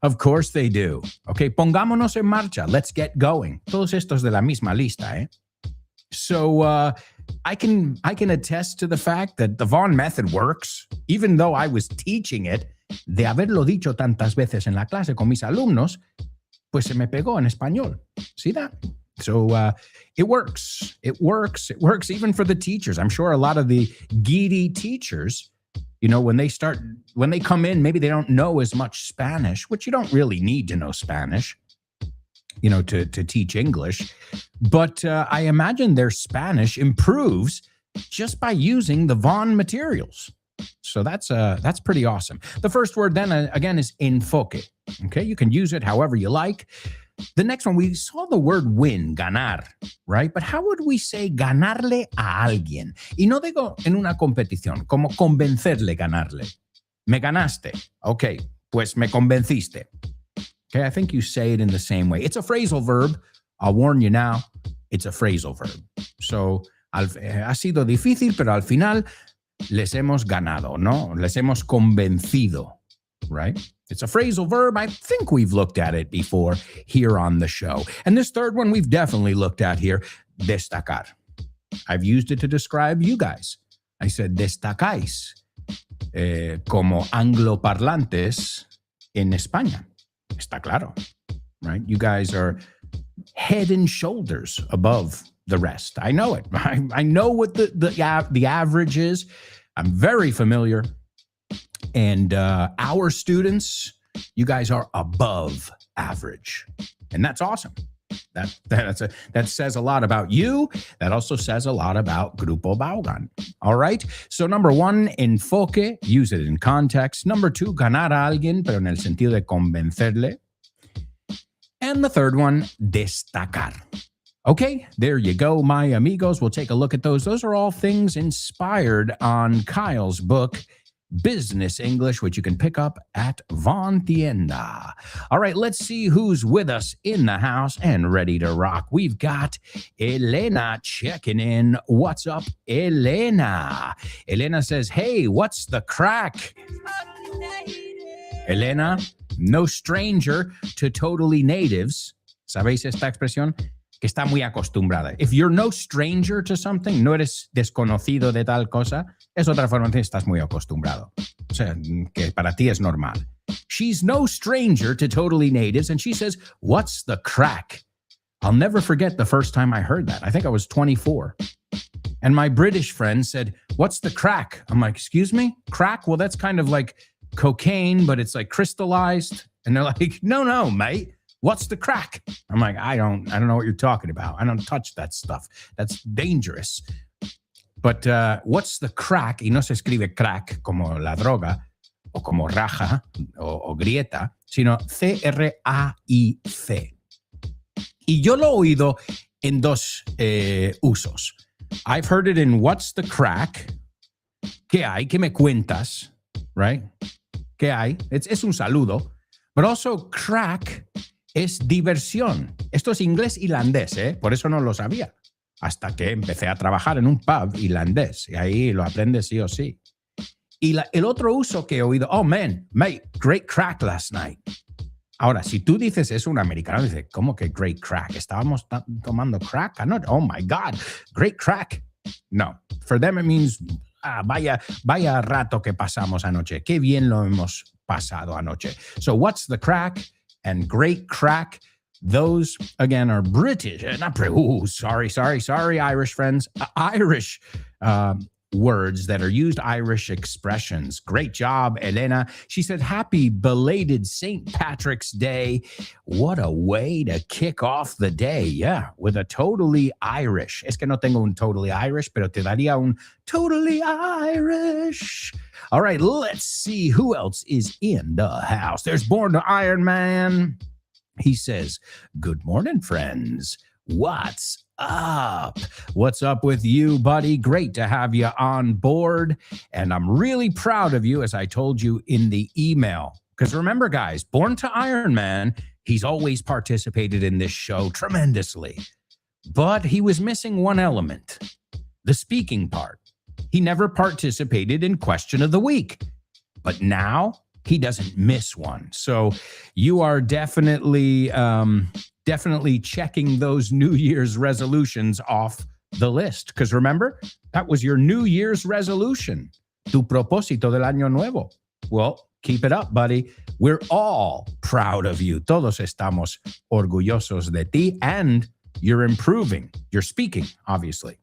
Of course they do. Ok, pongámonos en marcha. Let's get going. Todos estos de la misma lista, ¿eh? So, I can attest to the fact that the Vaughan method works, even though I was teaching it. De haberlo dicho tantas veces en la clase con mis alumnos, pues se me pegó en español. See that? So it works. It works. It works even for the teachers. I'm sure a lot of the giddy teachers, you know, when they come in, maybe they don't know as much Spanish, which you don't really need to know Spanish, you know, to teach English. But I imagine their Spanish improves just by using the Vaughan materials. So that's pretty awesome. The first word then, again, is enfoque. Okay, you can use it however you like. The next one, we saw the word win, ganar, right? But how would we say ganarle a alguien? Y no digo en una competición, como convencerle, ganarle. Me ganaste. Okay, pues me convenciste. Okay, I think you say it in the same way. It's a phrasal verb. I'll warn you now, it's a phrasal verb. So, ha sido difícil, pero al final les hemos ganado, ¿no? Les hemos convencido, right? It's a phrasal verb. I think we've looked at it before here on the show. And this third one we've definitely looked at here, destacar. I've used it to describe you guys. I said destacáis como angloparlantes en España. Está claro, right? You guys are head and shoulders above the rest. I know it. I know what the average is. I'm very familiar. And our students, you guys are above average. And that's awesome. That says a lot about you. That also says a lot about Grupo Vaughan. All right. So number one, enfoque, use it in context. Number two, ganar a alguien, pero en el sentido de convencerle. And the third one, destacar. Okay, there you go, my amigos. We'll take a look at those. Those are all things inspired on Kyle's book, Business English, which you can pick up at Vaughan Tienda. All right, let's see who's with us in the house and ready to rock. We've got Elena checking in. What's up, Elena? Elena says, hey, what's the crack? Elena, no stranger to totally natives. ¿Sabéis esta expresión? Que está muy acostumbrada. If you're no stranger to something, no eres desconocido de tal cosa, es otra forma de estás muy acostumbrado. O sea, que para ti es normal. She's no stranger to totally natives, and she says, what's the crack? I'll never forget the first time I heard that. I think I was 24. And my British friend said, what's the crack? I'm like, excuse me? Crack? Well, that's kind of like cocaine, but it's like crystallized. And they're like, no, mate. What's the crack? I'm like, I don't know what you're talking about. I don't touch that stuff. That's dangerous. But what's the crack? Y no se escribe crack como la droga o como raja o grieta, sino C-R-A-I-C. Y yo lo he oído en dos usos. I've heard it in what's the crack? ¿Qué hay? ¿Qué me cuentas? Right? ¿Qué hay? Es un saludo. But also crack es diversión. Esto es inglés irlandés, ¿eh? Por eso no lo sabía. Hasta que empecé a trabajar en un pub irlandés. Y ahí lo aprendes sí o sí. Y el otro uso que he oído, oh man, mate, great crack last night. Ahora, si tú dices eso, un americano dice, ¿cómo que great crack? ¿Estábamos tomando crack anoche? Oh my God, great crack. No, for them it means, vaya rato que pasamos anoche. Qué bien lo hemos pasado anoche. So what's the crack and great crack? Those, again, are British. Sorry, Irish friends. Irish words that are used, Irish expressions. Great job, Elena. She said, happy belated St. Patrick's Day. What a way to kick off the day. Yeah, with a totally Irish. Es que no tengo un totally Irish, pero te daría un totally Irish. All right, let's see who else is in the house. There's Born to Iron Man. He says, good morning, friends. What's up? What's up with you, buddy? Great to have you on board. And I'm really proud of you, as I told you in the email. Because remember, guys, Born to Iron Man, he's always participated in this show tremendously. But he was missing one element, the speaking part. He never participated in Question of the Week. But now he doesn't miss one. So you are definitely checking those New Year's resolutions off the list. Because remember, that was your New Year's resolution, tu propósito del año nuevo. Well, keep it up, buddy. We're all proud of you. Todos estamos orgullosos de ti, and you're improving. You're speaking, obviously.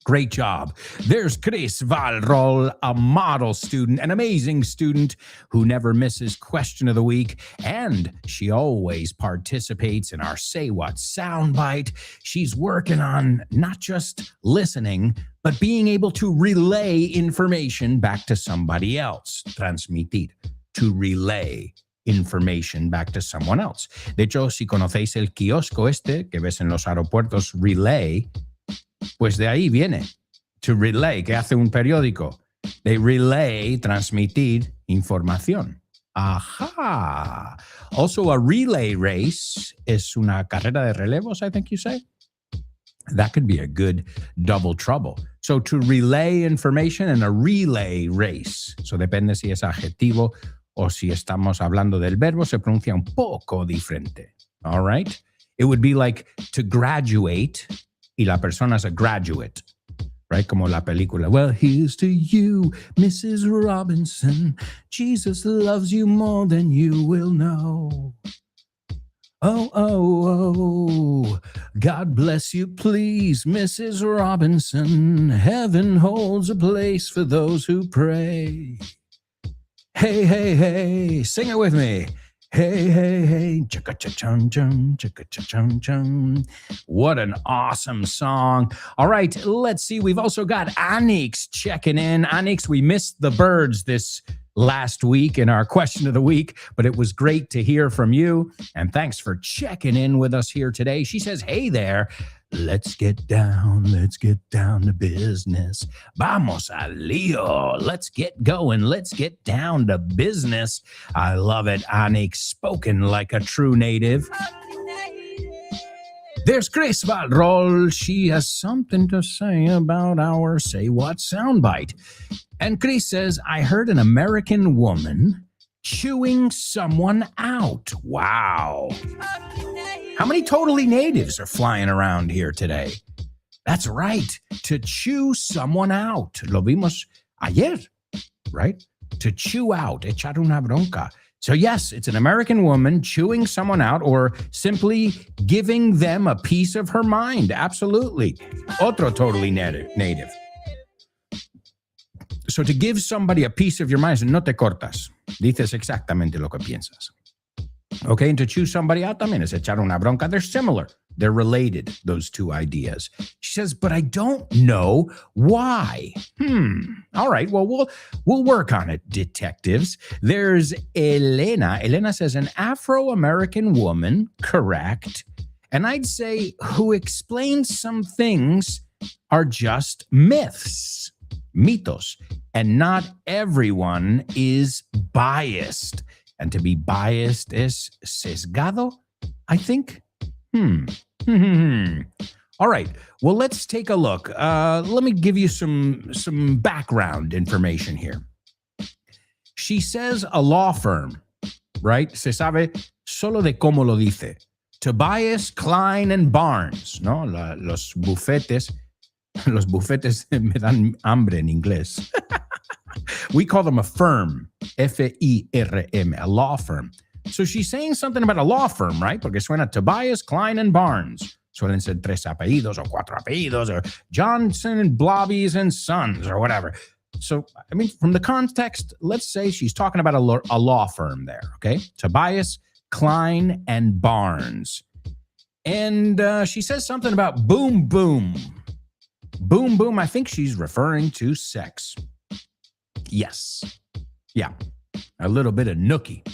Great job. There's Chris Valrol, a model student, an amazing student who never misses Question of the Week, and she always participates in our Say What soundbite. She's working on not just listening, but being able to relay information back to somebody else. Transmitir, to relay information back to someone else. De hecho, si conocéis el kiosco que ves en los aeropuertos, Relay, pues de ahí viene, to relay, que hace un periódico. They relay, transmitir información. Aha. Also, a relay race es una carrera de relevos, I think you say. That could be a good double trouble. So, to relay information and a relay race. So, depende si es adjetivo o si estamos hablando del verbo, se pronuncia un poco diferente. All right? It would be like to graduate, y la persona es a graduate, right? Como la película. Well, here's to you, Mrs. Robinson. Jesus loves you more than you will know. Oh, God bless you, please, Mrs. Robinson. Heaven holds a place for those who pray. Hey, sing it with me. Hey, chicka-cha-chung-chung, chicka-cha-chung-chung. What an awesome song. All right, let's see. We've also got Anix checking in. Anix, we missed the birds this last week in our Question of the Week, but it was great to hear from you. And thanks for checking in with us here today. She says, hey there. Let's get down to business. Vamos al lío. Let's get going. Let's get down to business. I love it, Anix, spoken like a true native. There's Chris Valrol. She has something to say about our Say What soundbite. And Chris says, I heard an American woman chewing someone out. Wow. How many totally natives are flying around here today? That's right. To chew someone out. Lo vimos ayer, right? To chew out. Echar una bronca. So yes, it's an American woman chewing someone out or simply giving them a piece of her mind. Absolutely. Otro totally native. So to give somebody a piece of your mind, no te cortas. Dices exactamente lo que piensas. Okay, and to chew somebody out también es echar una bronca. They're similar. They're related, those two ideas. She says, but I don't know why. All right, well, we'll work on it, detectives. There's Elena. Elena says, an Afro-American woman, correct. And I'd say who explains some things are just myths, mitos, and not everyone is biased. And to be biased is sesgado, I think. All right. Well, let's take a look. Let me give you some background information here. she says a law firm, right? Se sabe solo de cómo lo dice. Tobias, Klein, and Barnes, ¿no? Los bufetes. Los bufetes me dan hambre en inglés. We call them a firm, F-I-R-M, a law firm. So she's saying something about a law firm, right? Porque suena Tobias, Klein, and Barnes. Suelen ser tres apellidos o cuatro apellidos or Johnson and Blobbies and Sons or whatever. So, I mean, from the context, let's say she's talking about a law firm there, okay? Tobias, Klein, and Barnes. And she says something about boom, boom. Boom, boom, I think she's referring to sex. Yes. Yeah. A little bit of nookie.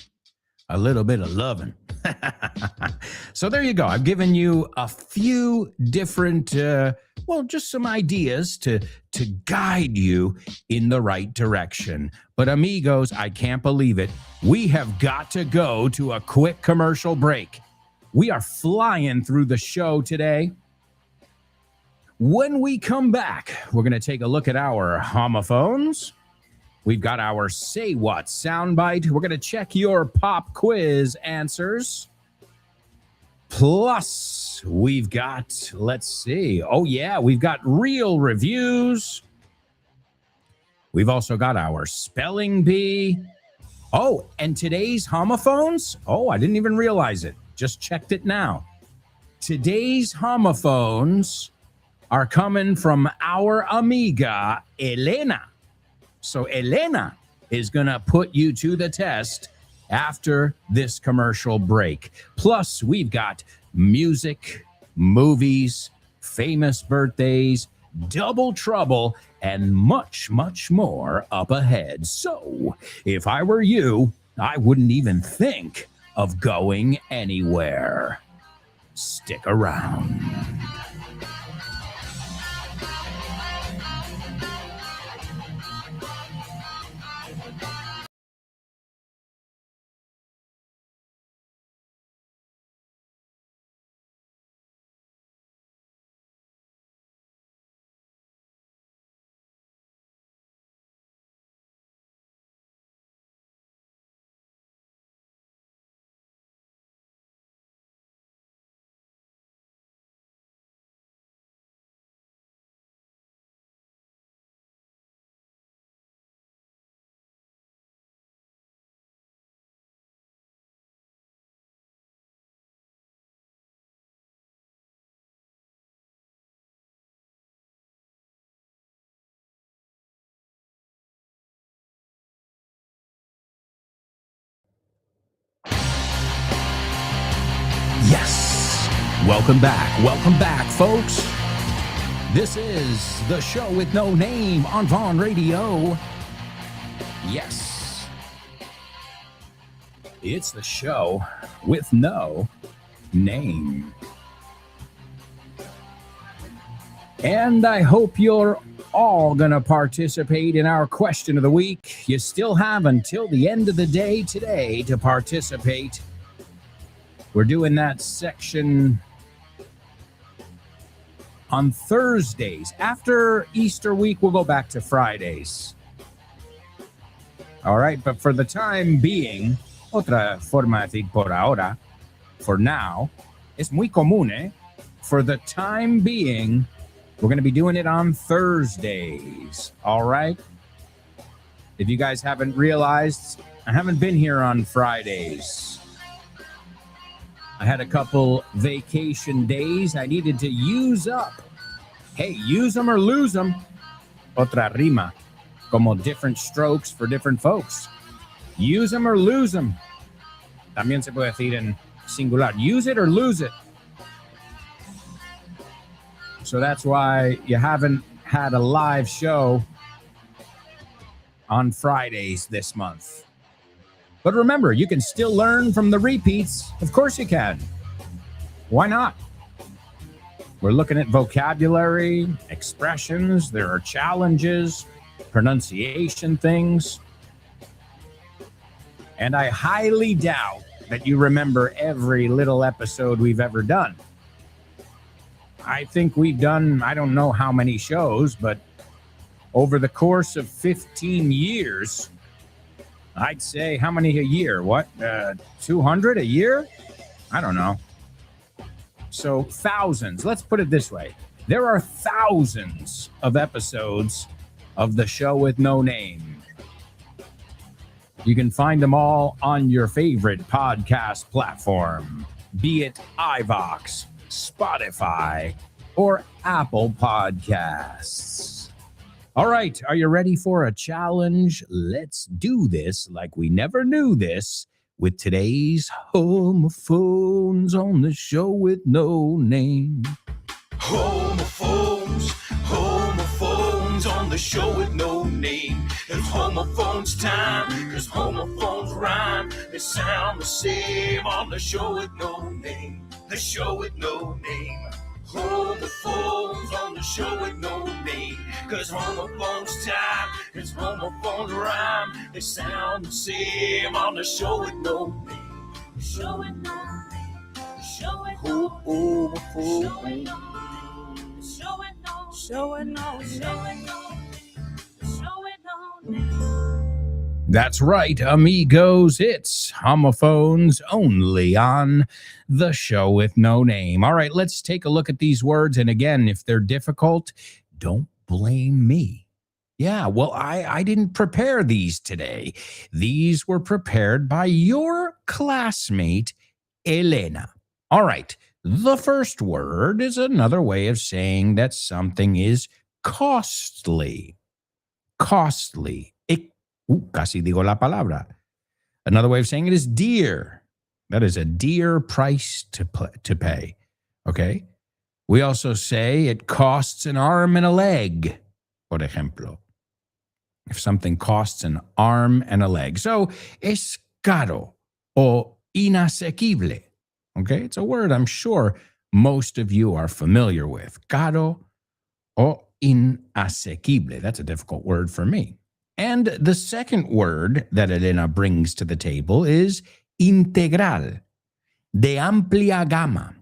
A little bit of loving. So there you go. I've given you a few different, just some ideas to guide you in the right direction. But amigos, I can't believe it. We have got to go to a quick commercial break. We are flying through the show today. When we come back, we're going to take a look at our homophones. We've got our Say What soundbite. We're going to check your pop quiz answers. Plus, we've got, let's see. Oh, yeah, we've got real reviews. We've also got our spelling bee. Oh, and today's homophones? Oh, I didn't even realize it. Just checked it now. Today's homophones are coming from our amiga, Elena. So Elena is going to put you to the test after this commercial break. Plus, we've got music, movies, famous birthdays, double trouble, and much, much more up ahead. So, if I were you, I wouldn't even think of going anywhere. Stick around. Yes. Welcome back, folks. This is the show with no name on Vaughn Radio. Yes. It's the show with no name. And I hope you're all going to participate in our question of the week. You still have until the end of the day today to participate. We're doing that section on Thursdays. After Easter week, we'll go back to Fridays. All right, but for the time being, otra forma de decir por ahora, for now, es muy común, eh? For the time being, we're going to be doing it on Thursdays. All right? If you guys haven't realized, I haven't been here on Fridays. I had a couple vacation days I needed to use up. Hey, use them or lose them. Otra rima. Como different strokes for different folks. Use them or lose them. También se puede decir en singular. Use it or lose it. So that's why you haven't had a live show on Fridays this month. But remember, you can still learn from the repeats. Of course you can. Why not? We're looking at vocabulary, expressions. There are challenges, pronunciation things. And I highly doubt that you remember every little episode we've ever done. I think we've done, I don't know how many shows, but over the course of 15 years, I'd say how many a year? What? 200 a year? I don't know. So thousands. Let's put it this way. There are thousands of episodes of the show with no name. You can find them all on your favorite podcast platform, be it iVox, Spotify, or Apple Podcasts. All right, are you ready for a challenge? Let's do this like we never knew this with today's homophones on the show with no name. Homophones, homophones on the show with no name. It's homophones time, cause homophones rhyme. They sound the same on the show with no name. The show with no name. Homophones on the show with no name. Cause homophones time, cause homophones rhyme. They sound the same on the show with no name. The show with no name. The show with no name. That's right, amigos. It's homophones only on the show with no name. All right, let's take a look at these words. And again, if they're difficult, don't blame me. Yeah, well, I didn't prepare these today. These were prepared by your classmate, Elena. All right, the first word is another way of saying that something is costly. Costly. Casi digo la palabra. Another way of saying it is dear. That is a dear price to pay. Okay? We also say it costs an arm and a leg, por ejemplo. If something costs an arm and a leg. So, es caro o inasequible. Okay? It's a word I'm sure most of you are familiar with. Caro o inasequible. That's a difficult word for me. And the second word that Elena brings to the table is integral, de amplia gama.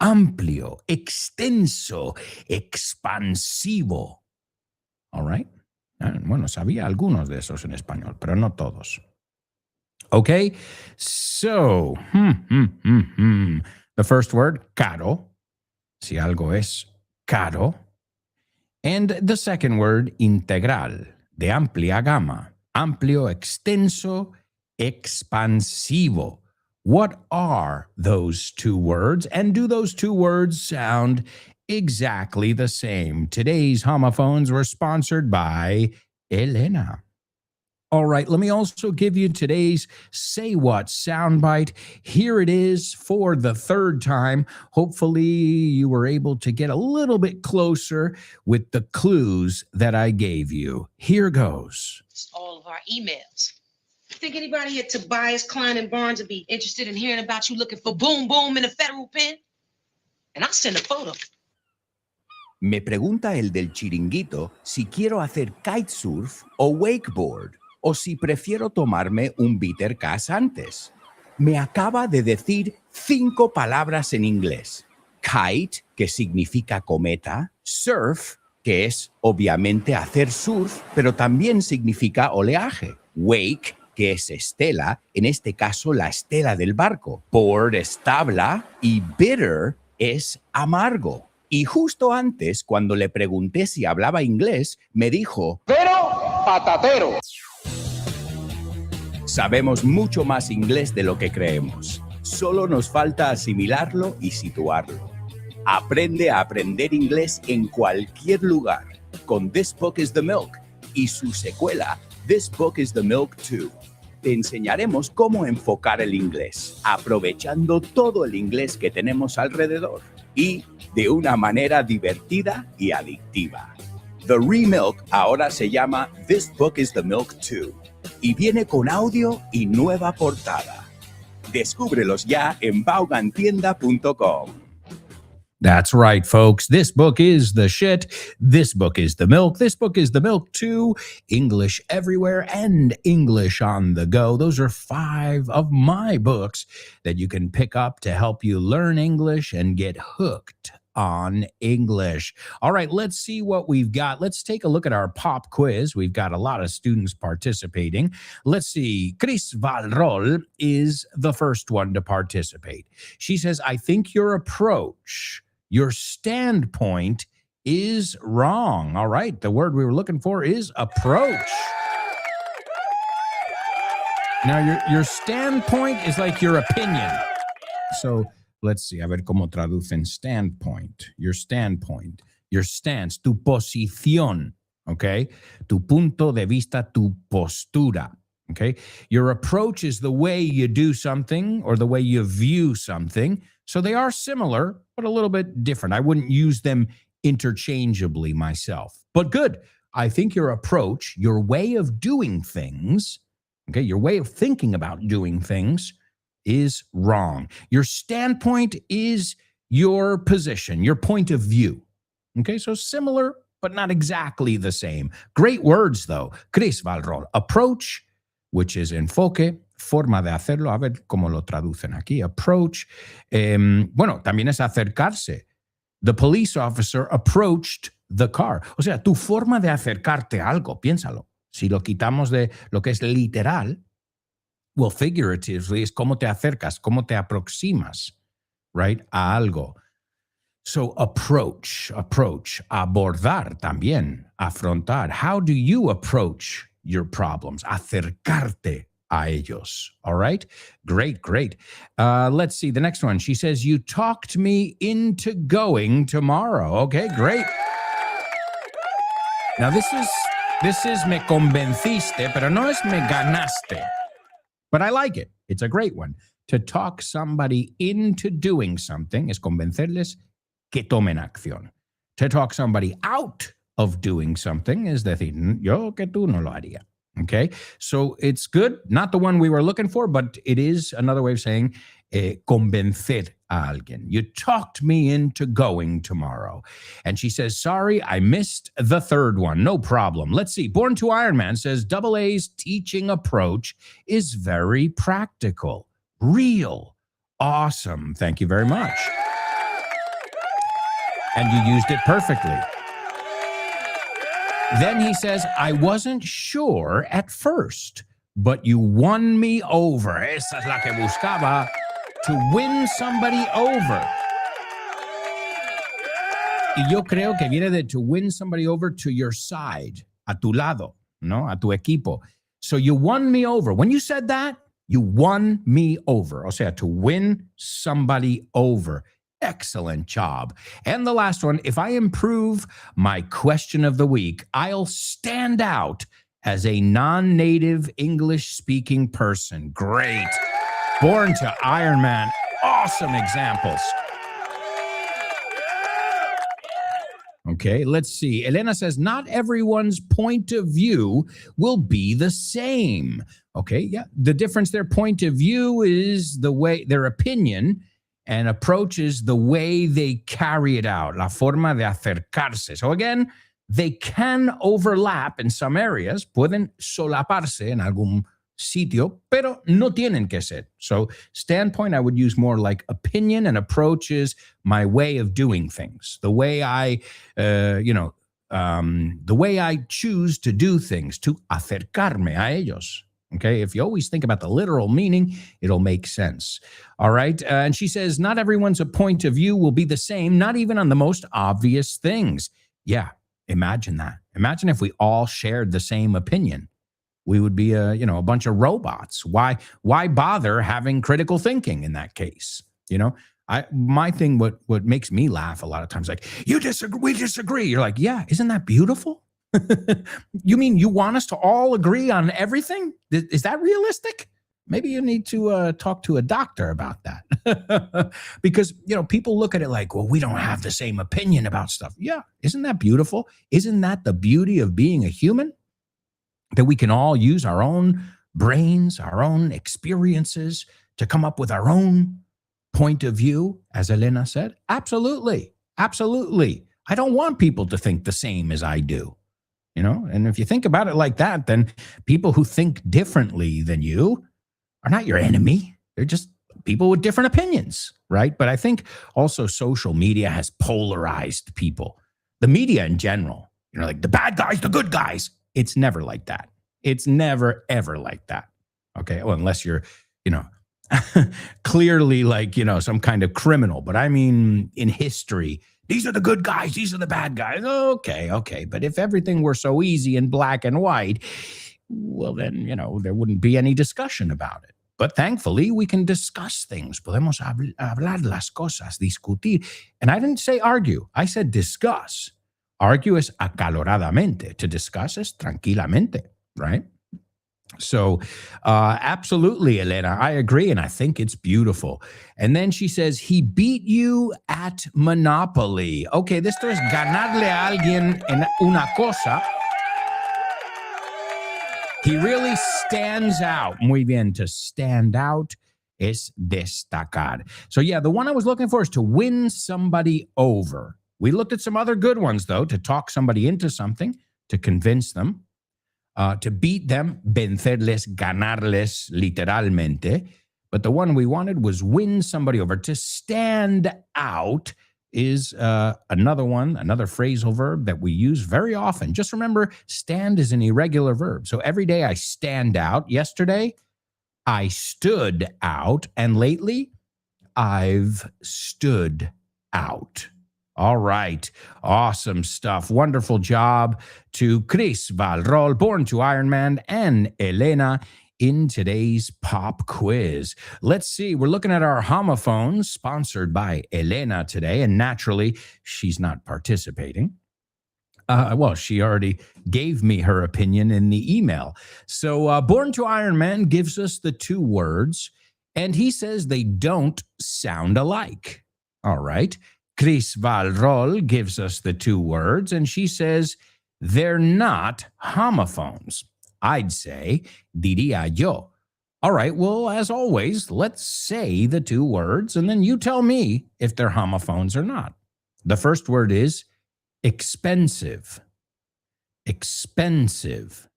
Amplio, extenso, expansivo. All right? Bueno, sabía algunos de esos en español, pero no todos. Okay? So, the first word, caro. Si algo es caro. And the second word, integral. De amplia gama, amplio, extenso, expansivo. What are those two words? And do those two words sound exactly the same? Today's homophones were sponsored by Elena. All right, let me also give you today's Say What soundbite. Here it is for the third time. Hopefully you were able to get a little bit closer with the clues that I gave you. Here goes. It's all of our emails. Think anybody at Tobias, Klein, and Barnes would be interested in hearing about you looking for boom boom in a federal pen? And I'll send a photo. Me pregunta el del chiringuito si quiero hacer kitesurf o wakeboard, o si prefiero tomarme un bitter cass antes. Me acaba de decir 5 palabras en inglés. Kite, que significa cometa. Surf, que es obviamente hacer surf, pero también significa oleaje. Wake, que es estela, en este caso la estela del barco. Board es tabla y bitter es amargo. Y justo antes, cuando le pregunté si hablaba inglés, me dijo, pero patatero. Sabemos mucho más inglés de lo que creemos. Solo nos falta asimilarlo y situarlo. Aprende a aprender inglés en cualquier lugar con This Book is the Milk y su secuela, This Book is the Milk 2. Te enseñaremos cómo enfocar el inglés, aprovechando todo el inglés que tenemos alrededor y de una manera divertida y adictiva. The Remilk ahora se llama This Book is the Milk 2 y viene con audio y nueva portada. Descúbrelos ya en vaughantienda.com. That's right, folks. This book is the shit. This book is the milk. This book is the milk too. English everywhere and English on the go. Those are 5 of my books that you can pick up to help you learn English and get hooked on English. All right, let's see what we've got. Let's take a look at our pop quiz. We've got a lot of students participating. Let's see. Chris Valrol is the first one to participate. She says, I think your approach, your standpoint is wrong. All right, the word we were looking for is approach. Now, your standpoint is like your opinion. So let's see, a ver cómo traducen standpoint. Your standpoint, your stance, tu posición, okay? Tu punto de vista, tu postura, okay? Your approach is the way you do something or the way you view something. So they are similar, but a little bit different. I wouldn't use them interchangeably myself. But good. I think your approach, your way of doing things, okay, your way of thinking about doing things is wrong. Your standpoint is your position, your point of view. Okay, so similar, but not exactly the same. Great words, though. Chris Valrol. Approach, which is enfoque, forma de hacerlo. A ver cómo lo traducen aquí. Approach. Bueno, también es acercarse. The police officer approached the car. O sea, tu forma de acercarte a algo, piénsalo. Si lo quitamos de lo que es literal, well, figuratively es cómo te acercas, cómo te aproximas, right, a algo. So approach, abordar también, afrontar. How do you approach your problems? Acercarte a ellos, all right? Great. Let's see, the next one. She says, you talked me into going tomorrow. Okay, great. Now this is me convenciste, pero no es me ganaste. But I like it. It's a great one. To talk somebody into doing something es convencerles que tomen acción. To talk somebody out of doing something es decir, yo que tú no lo haría. Okay? So it's good. Not the one we were looking for, but it is another way of saying convencer a alguien. You talked me into going tomorrow. And she says, sorry, I missed the third one. No problem. Let's see. Born to Iron Man says, AA's teaching approach is very practical, real, awesome. Thank you very much. And you used it perfectly. Then he says, I wasn't sure at first, but you won me over. Esa es la que buscaba. To win somebody over. Y yo creo que viene de to win somebody over to your side, a tu lado, ¿no? A tu equipo. So you won me over. When you said that, you won me over. O sea, to win somebody over. Excellent job. And the last one, if I improve my question of the week, I'll stand out as a non-native English-speaking person. Great. Born to Iron Man. Awesome examples. Okay, let's see. Elena says, not everyone's point of view will be the same. Okay, yeah. The difference, their point of view is the way, their opinion, and approach is the way they carry it out. La forma de acercarse. So again, they can overlap in some areas. Pueden solaparse en algún sitio, pero no tienen que ser. So standpoint, I would use more like opinion, and approach is my way of doing things, the way I, the way I choose to do things, to acercarme a ellos. Okay, if you always think about the literal meaning, it'll make sense. All right, and she says, not everyone's point of view will be the same, not even on the most obvious things. Yeah, imagine that. Imagine if we all shared the same opinion. We would be a bunch of robots. Why bother having critical thinking in that case? My thing, what makes me laugh a lot of times, like, you disagree, we disagree. You're like, yeah, isn't that beautiful? You mean you want us to all agree on everything? Is that realistic? Maybe you need to talk to a doctor about that. Because, people look at it like, well, we don't have the same opinion about stuff. Yeah, isn't that beautiful? Isn't that the beauty of being a human? That we can all use our own brains, our own experiences to come up with our own point of view, as Elena said? Absolutely. Absolutely. I don't want people to think the same as I do. And if you think about it like that, then people who think differently than you are not your enemy. They're just people with different opinions, right? But I think also social media has polarized people. The media in general, like the bad guys, the good guys. It's never like that. It's never, ever like that. Okay. Well, unless you're, clearly like, some kind of criminal. But I mean, in history, these are the good guys. These are the bad guys. Okay. But if everything were so easy and black and white, well, then, there wouldn't be any discussion about it. But thankfully, we can discuss things. Podemos hablar las cosas, discutir. And I didn't say argue. I said discuss. Argue es acaloradamente. To discuss is tranquilamente, right? So absolutely, Elena, I agree. And I think it's beautiful. And then she says, he beat you at Monopoly. Okay, esto es ganarle a alguien en una cosa. He really stands out. Muy bien. To stand out es destacar. So yeah, the one I was looking for is to win somebody over. We looked at some other good ones, though, to talk somebody into something, to convince them, to beat them, vencerles, ganarles, literalmente. But the one we wanted was win somebody over. To stand out is another phrasal verb that we use very often. Just remember, stand is an irregular verb. So every day I stand out. Yesterday, I stood out. And lately, I've stood out. All right. Awesome stuff. Wonderful job to Chris Valrol, Born to Iron Man, and Elena in today's pop quiz. Let's see. We're looking at our homophones, sponsored by Elena today. And naturally, she's not participating. Well, she already gave me her opinion in the email. So Born to Iron Man gives us the two words, and he says they don't sound alike. All right. Chris Valrol gives us the two words, and she says they're not homophones. I'd say, diría yo. All right, well, as always, let's say the two words, and then you tell me if they're homophones or not. The first word is expensive. Expensive.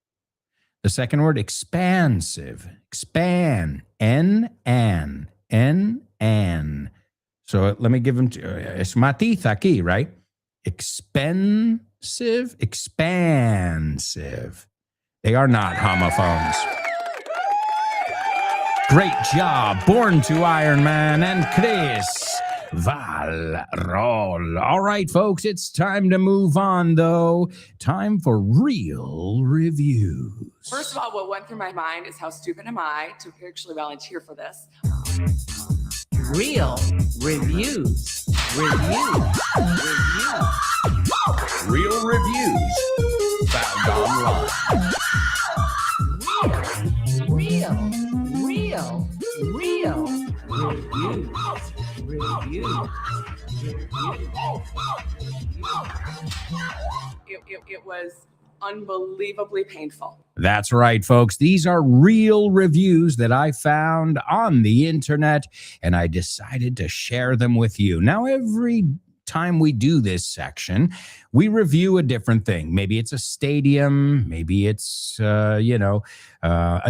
The second word, expansive. Expand. N-an. So let me give them to es matiz aquí, right? Expensive, expansive. They are not homophones. Great job, Born to Iron Man and Chris Valrol. All right, folks, it's time to move on, though. Time for real reviews. First of all, what went through my mind is how stupid am I to actually volunteer for this? Real reviews. Reviews. Real reviews found online. Real reviews. It was unbelievably painful. That's right, folks. These are real reviews that I found on the internet, and I decided to share them with you. Now, every time we do this section, we review a different thing. Maybe it's a stadium. Maybe it's, a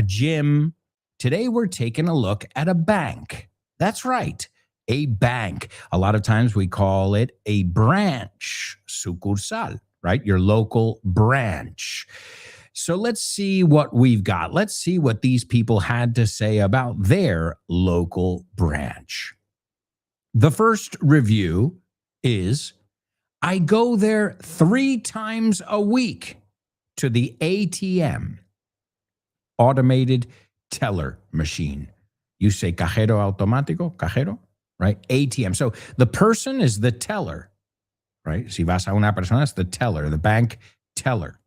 gym. Today, we're taking a look at a bank. That's right, a bank. A lot of times we call it a branch, sucursal, right? Your local branch. So let's see what we've got. Let's see what these people had to say about their local branch. The first review is, I go there 3 times a week to the ATM, automated teller machine. You say cajero automático, cajero, right? ATM. So the person is the teller, right? Si vas a una persona, it's the teller, the bank teller.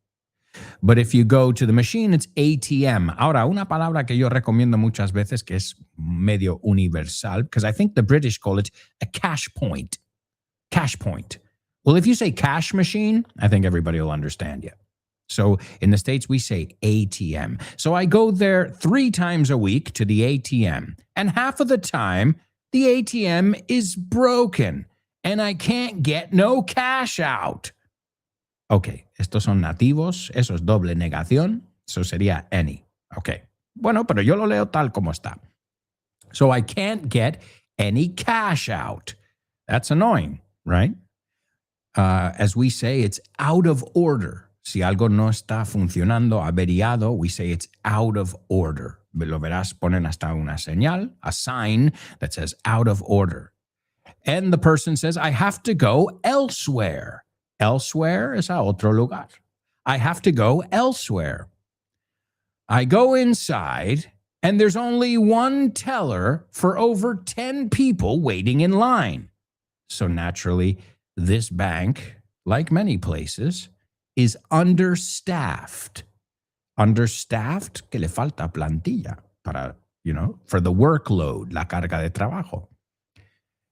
But if you go to the machine, it's ATM. Ahora, una palabra que yo recomiendo muchas veces, que es medio universal, because I think the British call it a cash point. Cash point. Well, if you say cash machine, I think everybody will understand you. So in the States, we say ATM. So I go there 3 times a week to the ATM. And half of the time, the ATM is broken. And I can't get no cash out. Ok, estos son nativos, eso es doble negación, eso sería any. Ok, bueno, pero yo lo leo tal como está. So I can't get any cash out. That's annoying, right? As we say, it's out of order. Si algo no está funcionando, averiado, we say it's out of order. Lo verás, ponen hasta una señal, a sign that says out of order. And the person says, I have to go elsewhere. Elsewhere es a otro lugar. I have to go elsewhere. I go inside, and there's only one teller for over 10 people waiting in line. So naturally, this bank, like many places, is understaffed. Understaffed, que le falta plantilla para, for the workload, la carga de trabajo.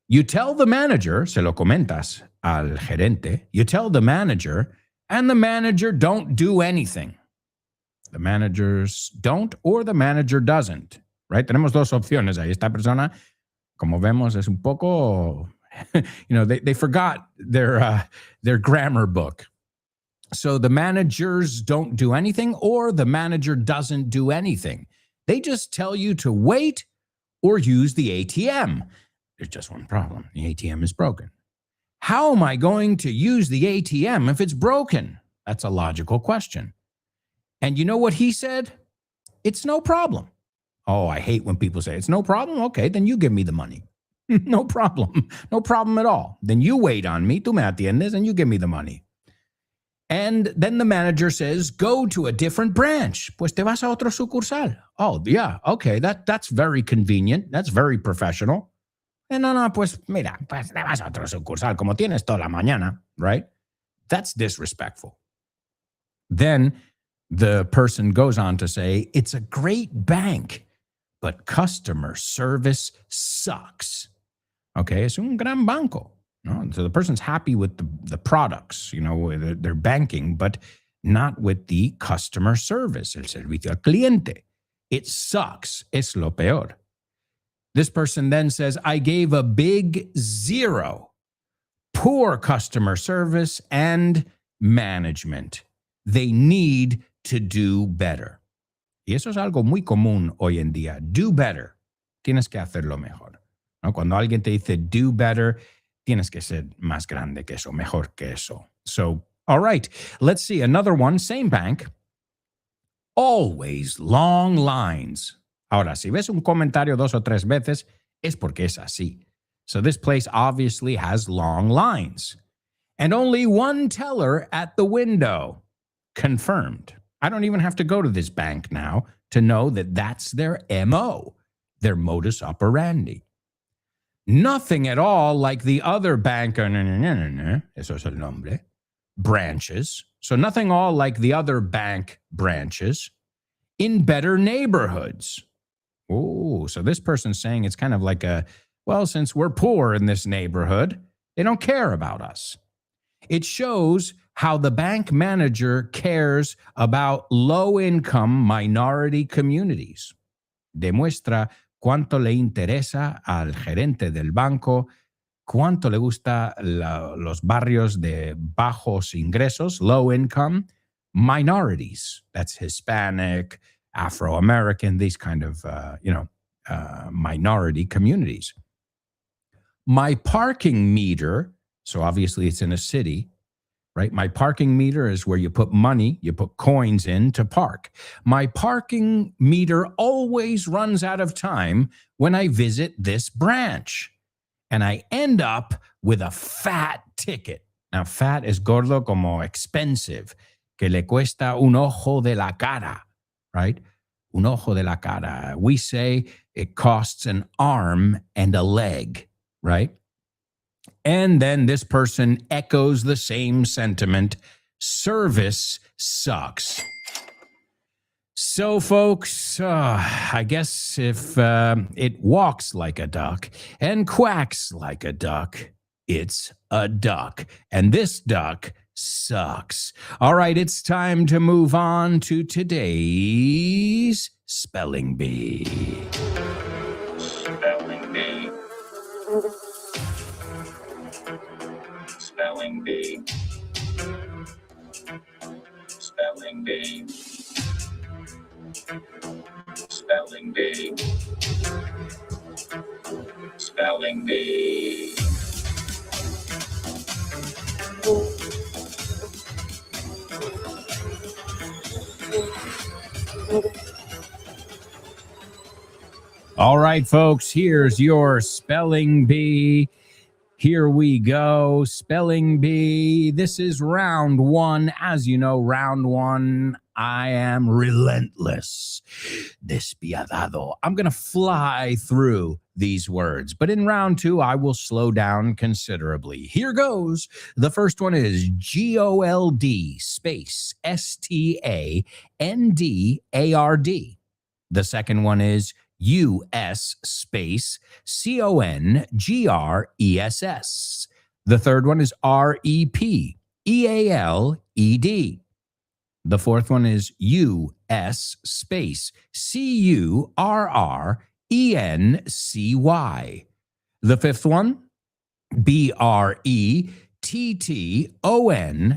You tell the manager, se lo comentas al gerente, you tell the manager, and the manager don't do anything. The managers don't, or the manager doesn't, right? Tenemos dos opciones ahí. Esta persona, como vemos, es un poco, they forgot their grammar book. So the managers don't do anything, or the manager doesn't do anything. They just tell you to wait or use the ATM. There's just one problem. The ATM is broken. How am I going to use the ATM if it's broken? That's a logical question. And you know what he said? It's no problem. Oh, I hate when people say it's no problem. Okay, then you give me the money. No problem. No problem at all. Then you wait on me, tú me atiendes, and you give me the money. And then the manager says, go to a different branch. Pues te vas a otro sucursal. Oh, yeah, okay, that's very convenient. That's very professional. No, pues mira, pues te vas a otro sucursal, como tienes toda la mañana, right? That's disrespectful. Then the person goes on to say, it's a great bank, but customer service sucks. Okay, es un gran banco. No? So the person's happy with the products, their banking, but not with the customer service, el servicio al cliente. It sucks. Es lo peor. This person then says, I gave a big 0. Poor customer service and management. They need to do better. Y eso es algo muy común hoy en día. Do better. Tienes que hacerlo mejor. ¿No? Cuando alguien te dice do better, tienes que ser más grande que eso, mejor que eso. So, all right, let's see another one, same bank. Always long lines. Ahora, si ves un comentario 2 o 3 veces, es porque es así. So this place obviously has long lines. And only one teller at the window. Confirmed. I don't even have to go to this bank now to know that that's their MO, their modus operandi. Nothing at all like the other bank, eso es el nombre, branches. So nothing all like the other bank branches in better neighborhoods. Oh, so this person's saying it's kind of like since we're poor in this neighborhood, they don't care about us. It shows how the bank manager cares about low-income minority communities. Demuestra cuánto le interesa al gerente del banco, cuánto le gusta los barrios de bajos ingresos, low income, minorities. That's Hispanic, Afro-American, these kind of, minority communities. My parking meter, so obviously it's in a city, right? My parking meter is where you put money, you put coins in to park. My parking meter always runs out of time when I visit this branch. And I end up with a fat ticket. Now, fat is gordo como expensive, que le cuesta un ojo de la cara, right? Un ojo de la cara. We say it costs an arm and a leg, right? And then this person echoes the same sentiment. Service sucks. So, folks, I guess if it walks like a duck and quacks like a duck, it's a duck. And this duck sucks. All right, it's time to move on to today's Spelling Bee. Spelling Bee. Spelling Bee. Spelling Bee. Spelling Bee. Spelling Bee. All right, folks, here's your spelling bee. Here we go. Spelling bee. This is round one. As you know, round one, I am relentless. Despiadado. I'm going to fly through these words. But in round two, I will slow down considerably. Here goes. The first one is GOLD space STANDARD. The second one is US space CONGRESS. The third one is REP EALED. The fourth one is US space CURRENCY. The fifth one, BRETTON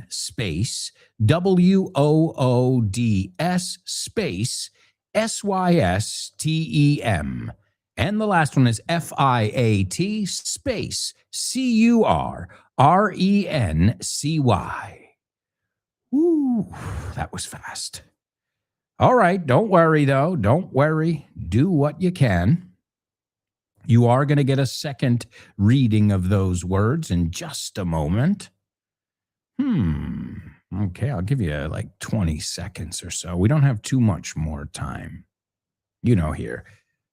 space WOODS space SYSTEM. And the last one is FIAT space CURRENCY. Ooh, that was fast. All right, don't worry, though. Don't worry. Do what you can. You are going to get a second reading of those words in just a moment. Okay, I'll give you like 20 seconds or so. We don't have too much more time. You know, here,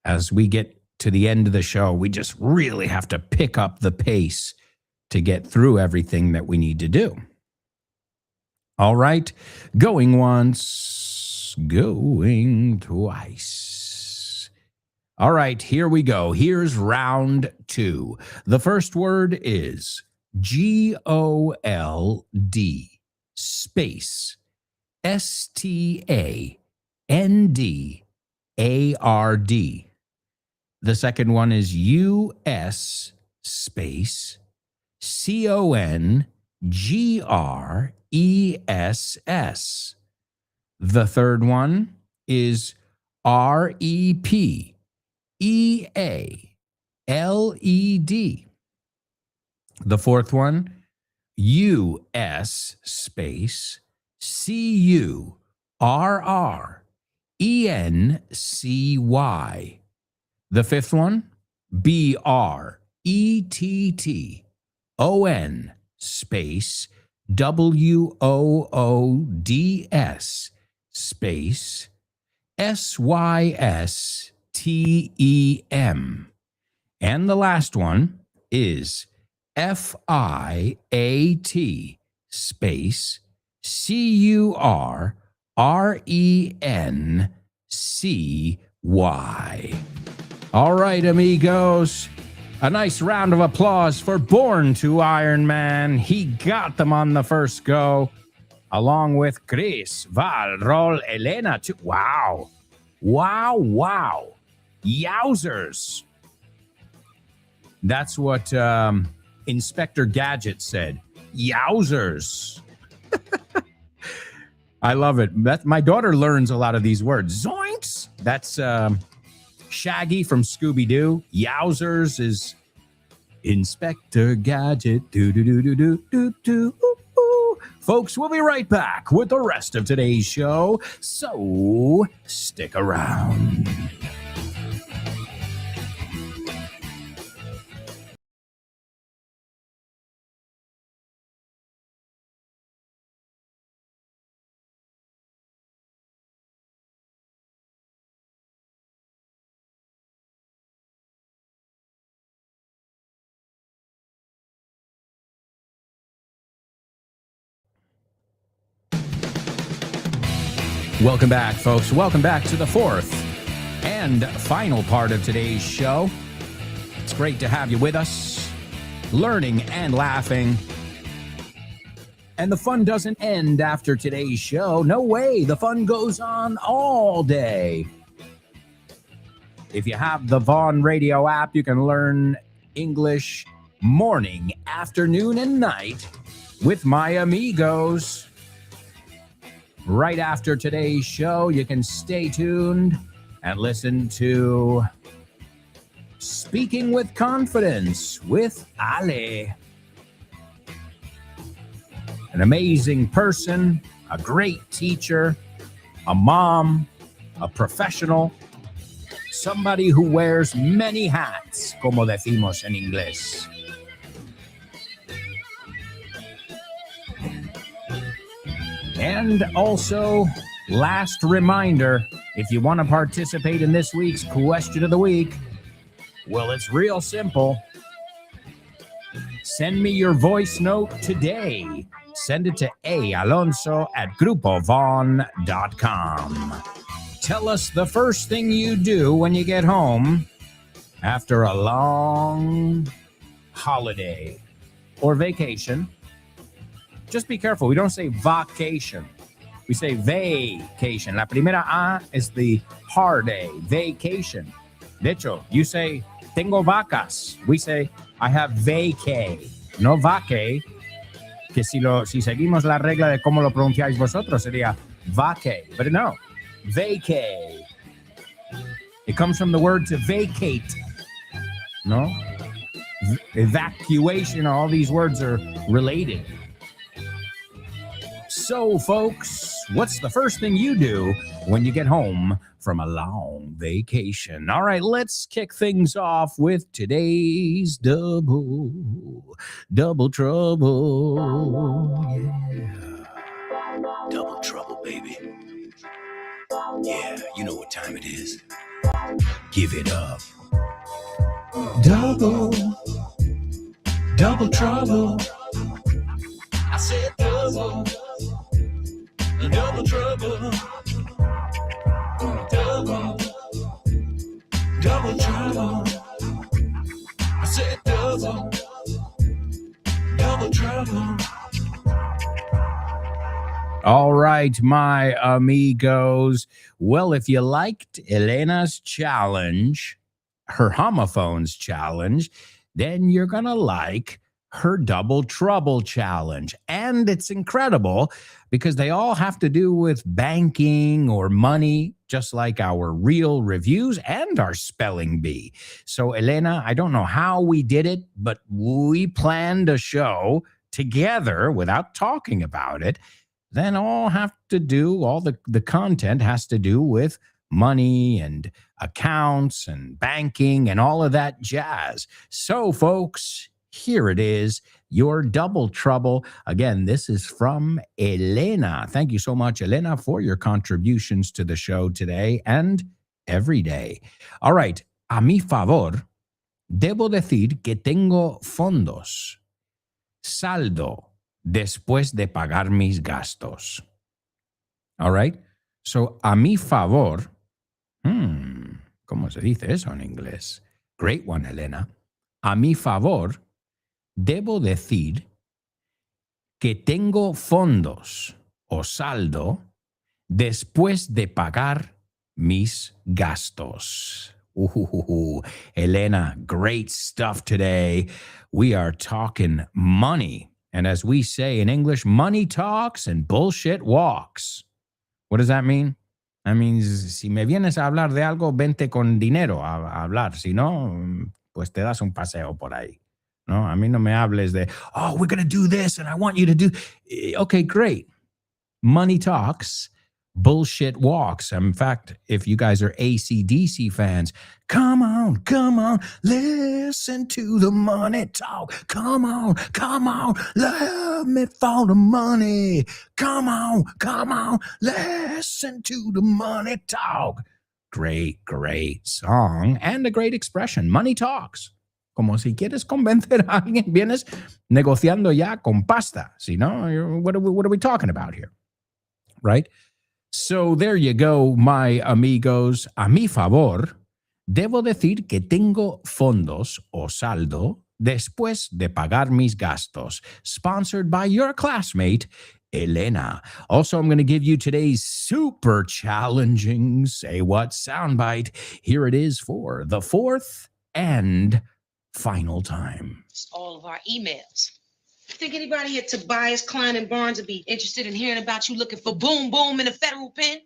as we get to the end of the show, we just really have to pick up the pace to get through everything that we need to do. All right, going once, going twice. All right, here we go. Here's round two. The first word is GOLD space STANDARD. The second one is US space CONGRESS. The third one is REP EALED. The fourth one, US space CURRENCY. The fifth one, BRETTON space WOODS space SYSTEM. And the last one is FIAT space CURRENCY. All right, amigos. A nice round of applause for Born to Iron Man. He got them on the first go, along with Chris, Val, Rol, Elena, too. Wow. Wow. Yowzers. That's what Inspector Gadget said. Yowzers. I love it. My daughter learns a lot of these words. Zoinks. That's Shaggy from Scooby-Doo. Yowzers is Inspector Gadget. Do. Folks, we'll be right back with the rest of today's show, so stick around. Welcome back, folks. Welcome back to the fourth and final part of today's show. It's great to have you with us, learning and laughing. And the fun doesn't end after today's show. No way. The fun goes on all day. If you have the Vaughn Radio app, you can learn English morning, afternoon, and night with my amigos. Right after today's show, you can stay tuned and listen to Speaking with Confidence with Ale. An amazing person, a great teacher, a mom, a professional, somebody who wears many hats, como decimos en inglés. And also, last reminder, if you want to participate in this week's question of the week, well, it's real simple. Send me your voice note today. Send it to alonso@grupovon.com. Tell us the first thing you do when you get home after a long holiday or vacation. Just be careful. We don't say vacation. We say vacation. La primera A is the hard A, vacation. De hecho, you say, tengo vacas. We say, I have vacay. No vacay, que si seguimos la regla de cómo lo pronunciáis vosotros, sería vacay. But no, vacay. It comes from the word to vacate. No? Evacuation, all these words are related. So, folks, what's the first thing you do when you get home from a long vacation? All right, let's kick things off with today's double trouble. Yeah. Double trouble, baby. Yeah, you know what time it is. Give it up. Double trouble. I said double trouble. Double trouble. I said double trouble. All right, my amigos. Well, if you liked Elena's challenge, her homophones challenge, then you're going to like her double trouble challenge. And it's incredible because they all have to do with banking or money, just like our real reviews and our spelling bee. So, Elena, I don't know how we did it, but we planned a show together without talking about it. Then all the content has to do with money and accounts and banking and all of that jazz. So, folks, here it is, your double trouble. Again, this is from Elena. Thank you so much, Elena, for your contributions to the show today and every day. All right, a mi favor, debo decir que tengo fondos. Saldo después de pagar mis gastos. All right, so a mi favor, ¿cómo se dice eso en inglés? Great one, Elena. A mi favor, debo decir que tengo fondos o saldo después de pagar mis gastos. Elena, great stuff today. We are talking money. And as we say in English, money talks and bullshit walks. What does that mean? That means, si me vienes a hablar de algo, vente con dinero a hablar. Si no, pues te das un paseo por ahí. No, a mí no me hables de, oh, we're going to do this and I want you to do. Okay, great. Money talks, bullshit walks. In fact, if you guys are AC/DC fans, come on, listen to the money talk. Come on, love me for the money. Come on, listen to the money talk. Great song and a great expression. Money talks. Como si quieres convencer a alguien, vienes negociando ya con pasta. Si no, what are we talking about here? Right? So there you go, my amigos. A mi favor, debo decir que tengo fondos o saldo después de pagar mis gastos. Sponsored by your classmate, Elena. Also, I'm going to give you today's super challenging Say What soundbite. Here it is for the fourth and final time. It's all of our emails. Think anybody at Tobias, Klein, and Barnes would be interested in hearing about you looking for boom boom in a federal pen?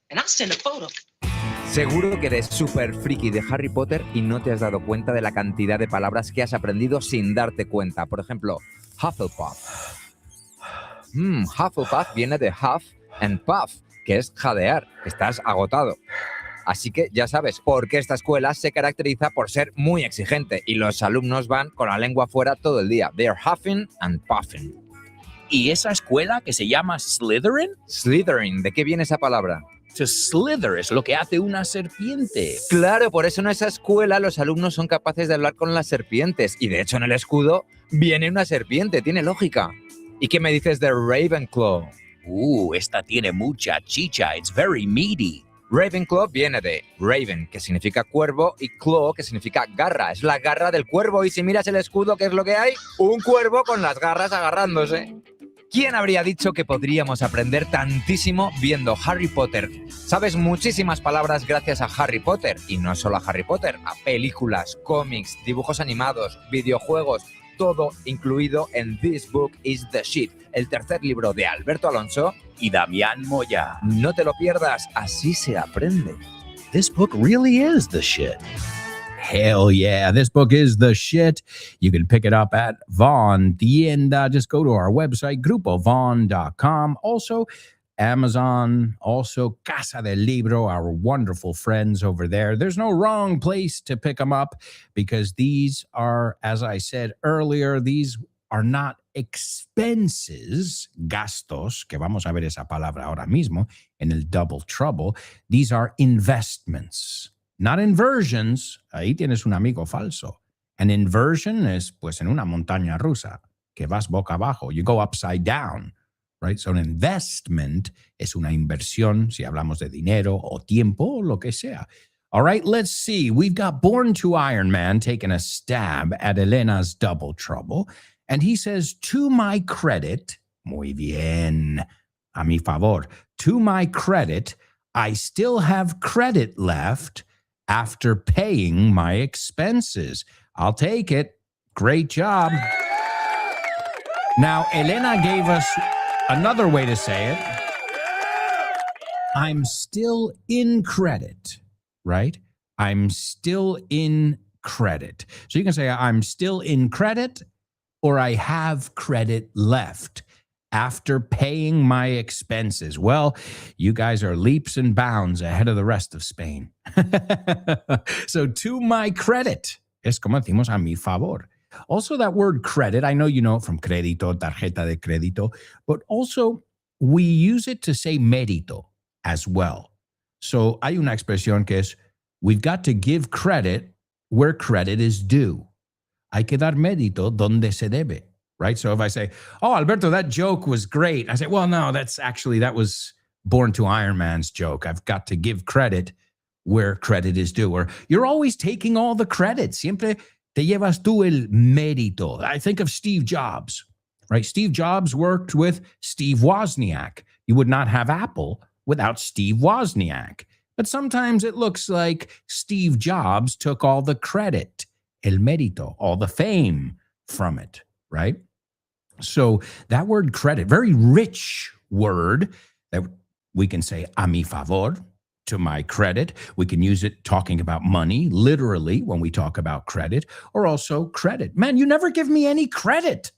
And I'll send a photo. Seguro que eres súper friki de Harry Potter y no te has dado cuenta de la cantidad de palabras que has aprendido sin darte cuenta. Por ejemplo, Hufflepuff. Hufflepuff viene de Huff and Puff, que es jadear. Estás agotado. Así que ya sabes por qué esta escuela se caracteriza por ser muy exigente y los alumnos van con la lengua fuera todo el día. They're huffing and puffing. ¿Y esa escuela que se llama Slytherin? Slytherin, ¿de qué viene esa palabra? To slither es lo que hace una serpiente. Claro, por eso en esa escuela los alumnos son capaces de hablar con las serpientes. Y de hecho en el escudo viene una serpiente, tiene lógica. ¿Y qué me dices de Ravenclaw? Esta tiene mucha chicha. It's very meaty. Ravenclaw viene de Raven, que significa cuervo, y Claw, que significa garra. Es la garra del cuervo. Y si miras el escudo, ¿qué es lo que hay? Un cuervo con las garras agarrándose. ¿Quién habría dicho que podríamos aprender tantísimo viendo Harry Potter? Sabes muchísimas palabras gracias a Harry Potter. Y no solo a Harry Potter, a películas, cómics, dibujos animados, videojuegos, todo incluido en This Book is the Shit, el tercer libro de Alberto Alonso y Damián Moya. No te lo pierdas, así se aprende. This book really is the shit. Hell yeah, this book is the shit. You can pick it up at Von Tienda. Just go to our website, grupovon.com. Also, Amazon, also Casa del Libro, our wonderful friends over there. There's no wrong place to pick them up because these are, as I said earlier, these are not expenses, gastos, que vamos a ver esa palabra ahora mismo en el Double Trouble. These are investments. Not inversions, ahí tienes un amigo falso. An inversion es pues en una montaña rusa, que vas boca abajo, you go upside down, right? So an investment es una inversión, si hablamos de dinero o tiempo, o lo que sea. All right, let's see. We've got Born to Iron Man taking a stab at Elena's Double Trouble, and he says, to my credit, muy bien, a mi favor, to my credit, I still have credit left after paying my expenses. I'll take it. Great job. Now, Elena gave us another way to say it. I'm still in credit, right? I'm still in credit. So you can say I'm still in credit or I have credit left after paying my expenses. Well, you guys are leaps and bounds ahead of the rest of Spain. So to my credit, es como decimos a mi favor. Also that word credit, I know you know it from crédito, tarjeta de crédito, but also we use it to say mérito as well. So hay una expresión que es, we've got to give credit where credit is due. Hay que dar mérito donde se debe. Right? So if I say, oh, Alberto, that joke was great. I say, well, no, that was Born to Iron Man's joke. I've got to give credit where credit is due. Or you're always taking all the credit. Siempre te llevas tú el mérito. I think of Steve Jobs, right? Steve Jobs worked with Steve Wozniak. You would not have Apple without Steve Wozniak. But sometimes it looks like Steve Jobs took all the credit, el mérito, all the fame from it, right? So that word credit, very rich word that we can say a mi favor, to my credit. We can use it talking about money, literally, when we talk about credit, or also credit. Man, you never give me any credit.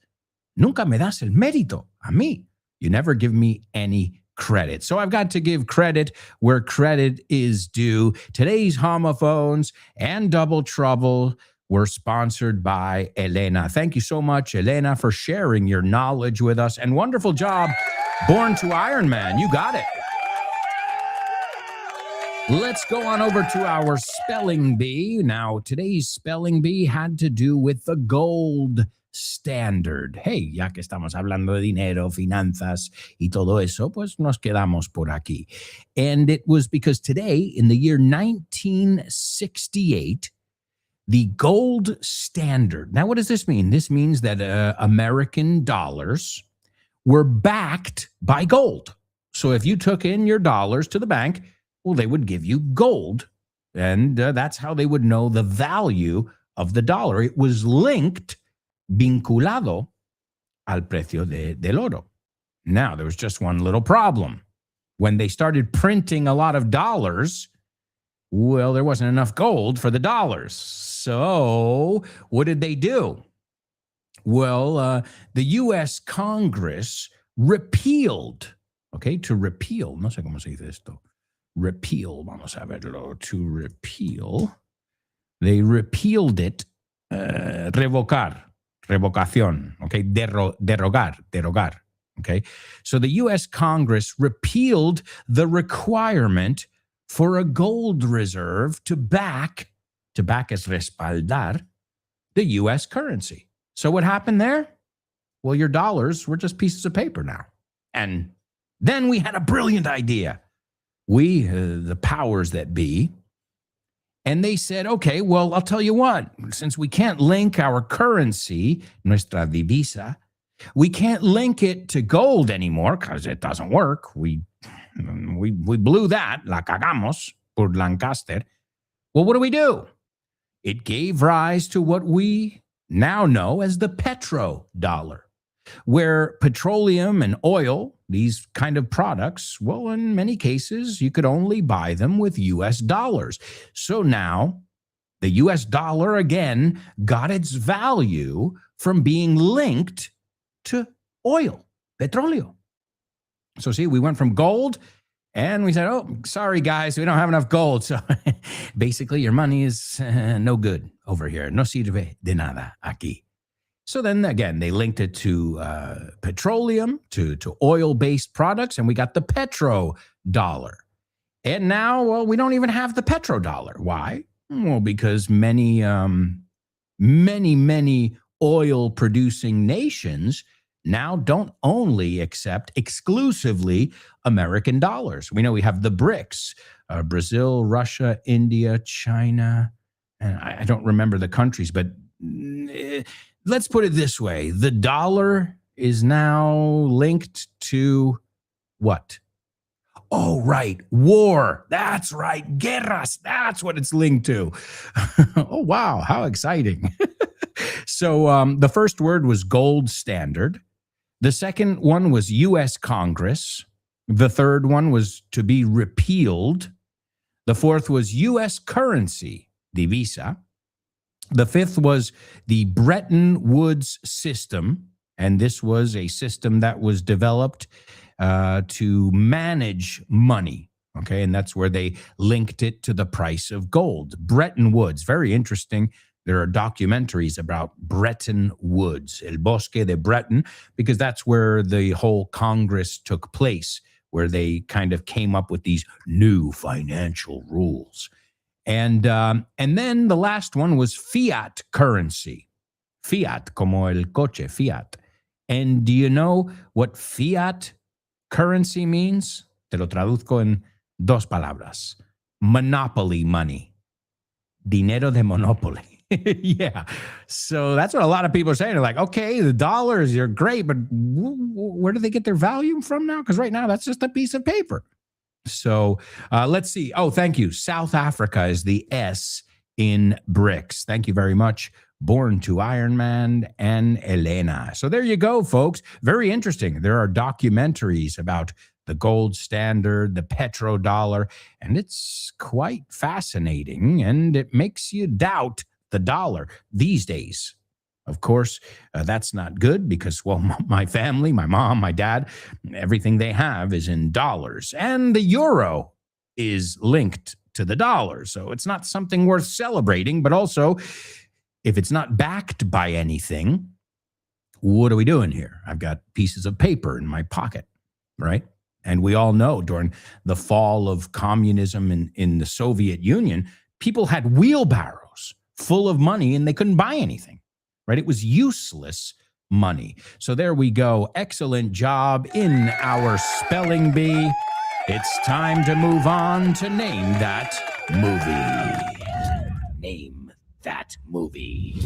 Nunca me das el mérito a mí. You never give me any credit. So I've got to give credit where credit is due. Today's homophones and Double Trouble were sponsored by Elena. Thank you so much, Elena, for sharing your knowledge with us. And wonderful job, Born to Iron Man. You got it. Let's go on over to our spelling bee. Now, today's spelling bee had to do with the gold standard. Hey, ya que estamos hablando de dinero, finanzas y todo eso, pues nos quedamos por aquí. And it was because today, in the year 1968, the gold standard. Now, what does this mean? This means that American dollars were backed by gold. So if you took in your dollars to the bank, well, they would give you gold. And that's how they would know the value of the dollar. It was linked, vinculado, al precio del oro. Now, there was just one little problem. When they started printing a lot of dollars, Well, there wasn't enough gold for the dollars. So what did they do? Well, the U.S. Congress repealed, okay, to repeal, no sé cómo se dice esto, repeal, vamos a verlo, to repeal. They repealed it, revocar, revocación, okay, derogar, okay. So the U.S. Congress repealed the requirement for a gold reserve to back es respaldar, the U.S. currency. So what happened there? Well, your dollars were just pieces of paper now. And then we had a brilliant idea. We, the powers that be, and they said, okay, well, I'll tell you what, since we can't link our currency, nuestra divisa, we can't link it to gold anymore because it doesn't work. We blew that, la cagamos, por Lancaster. Well, what do? It gave rise to what we now know as the petrodollar, where petroleum and oil, these kind of products, well, in many cases, you could only buy them with U.S. dollars. So now the U.S. dollar again got its value from being linked to oil, petróleo. So see, we went from gold and we said, oh, sorry, guys, we don't have enough gold. So basically your money is no good over here. No sirve de nada aquí. So then again, they linked it to petroleum, to oil-based products, and we got the petrodollar. And now, well, we don't even have the petrodollar. Why? Well, because many oil-producing nations now don't only accept exclusively American dollars. We know we have the BRICS, Brazil, Russia, India, China, and I don't remember the countries, but let's put it this way. The dollar is now linked to what? Oh, right. War. That's right. Guerras. That's what it's linked to. Oh, wow. How exciting. So the first word was gold standard. The second one was U.S. Congress. The third one was to be repealed. The fourth was U.S. currency, divisa. The fifth was the Bretton Woods system, and this was a system that was developed to manage money, okay? And that's where they linked it to the price of gold. Bretton Woods, very interesting. There are documentaries about Bretton Woods, El Bosque de Bretton, because that's where the whole Congress took place, where they kind of came up with these new financial rules. And then the last one was fiat currency. Fiat, como el coche, fiat. And do you know what fiat currency means? Te lo traduzco en dos palabras. Monopoly money. Dinero de monopoly. Yeah. So that's what a lot of people are saying. They're like, okay, the dollars are great, but where do they get their value from now? Because right now that's just a piece of paper. So let's see. Oh, thank you. South Africa is the S in BRICS. Thank you very much. Born to Iron Man and Elena. So there you go, folks. Very interesting. There are documentaries about the gold standard, the petrodollar, and it's quite fascinating, and it makes you doubt the dollar these days. Of course, that's not good because, well, my family, my mom, my dad, everything they have is in dollars. And the euro is linked to the dollar. So it's not something worth celebrating. But also, if it's not backed by anything, what are we doing here? I've got pieces of paper in my pocket, right? And we all know during the fall of communism in the Soviet Union, people had wheelbarrows full of money and they couldn't buy anything. Right? It was useless money. So there we go. Excellent job in our spelling bee. It's time to move on to name that movie. Name that movie.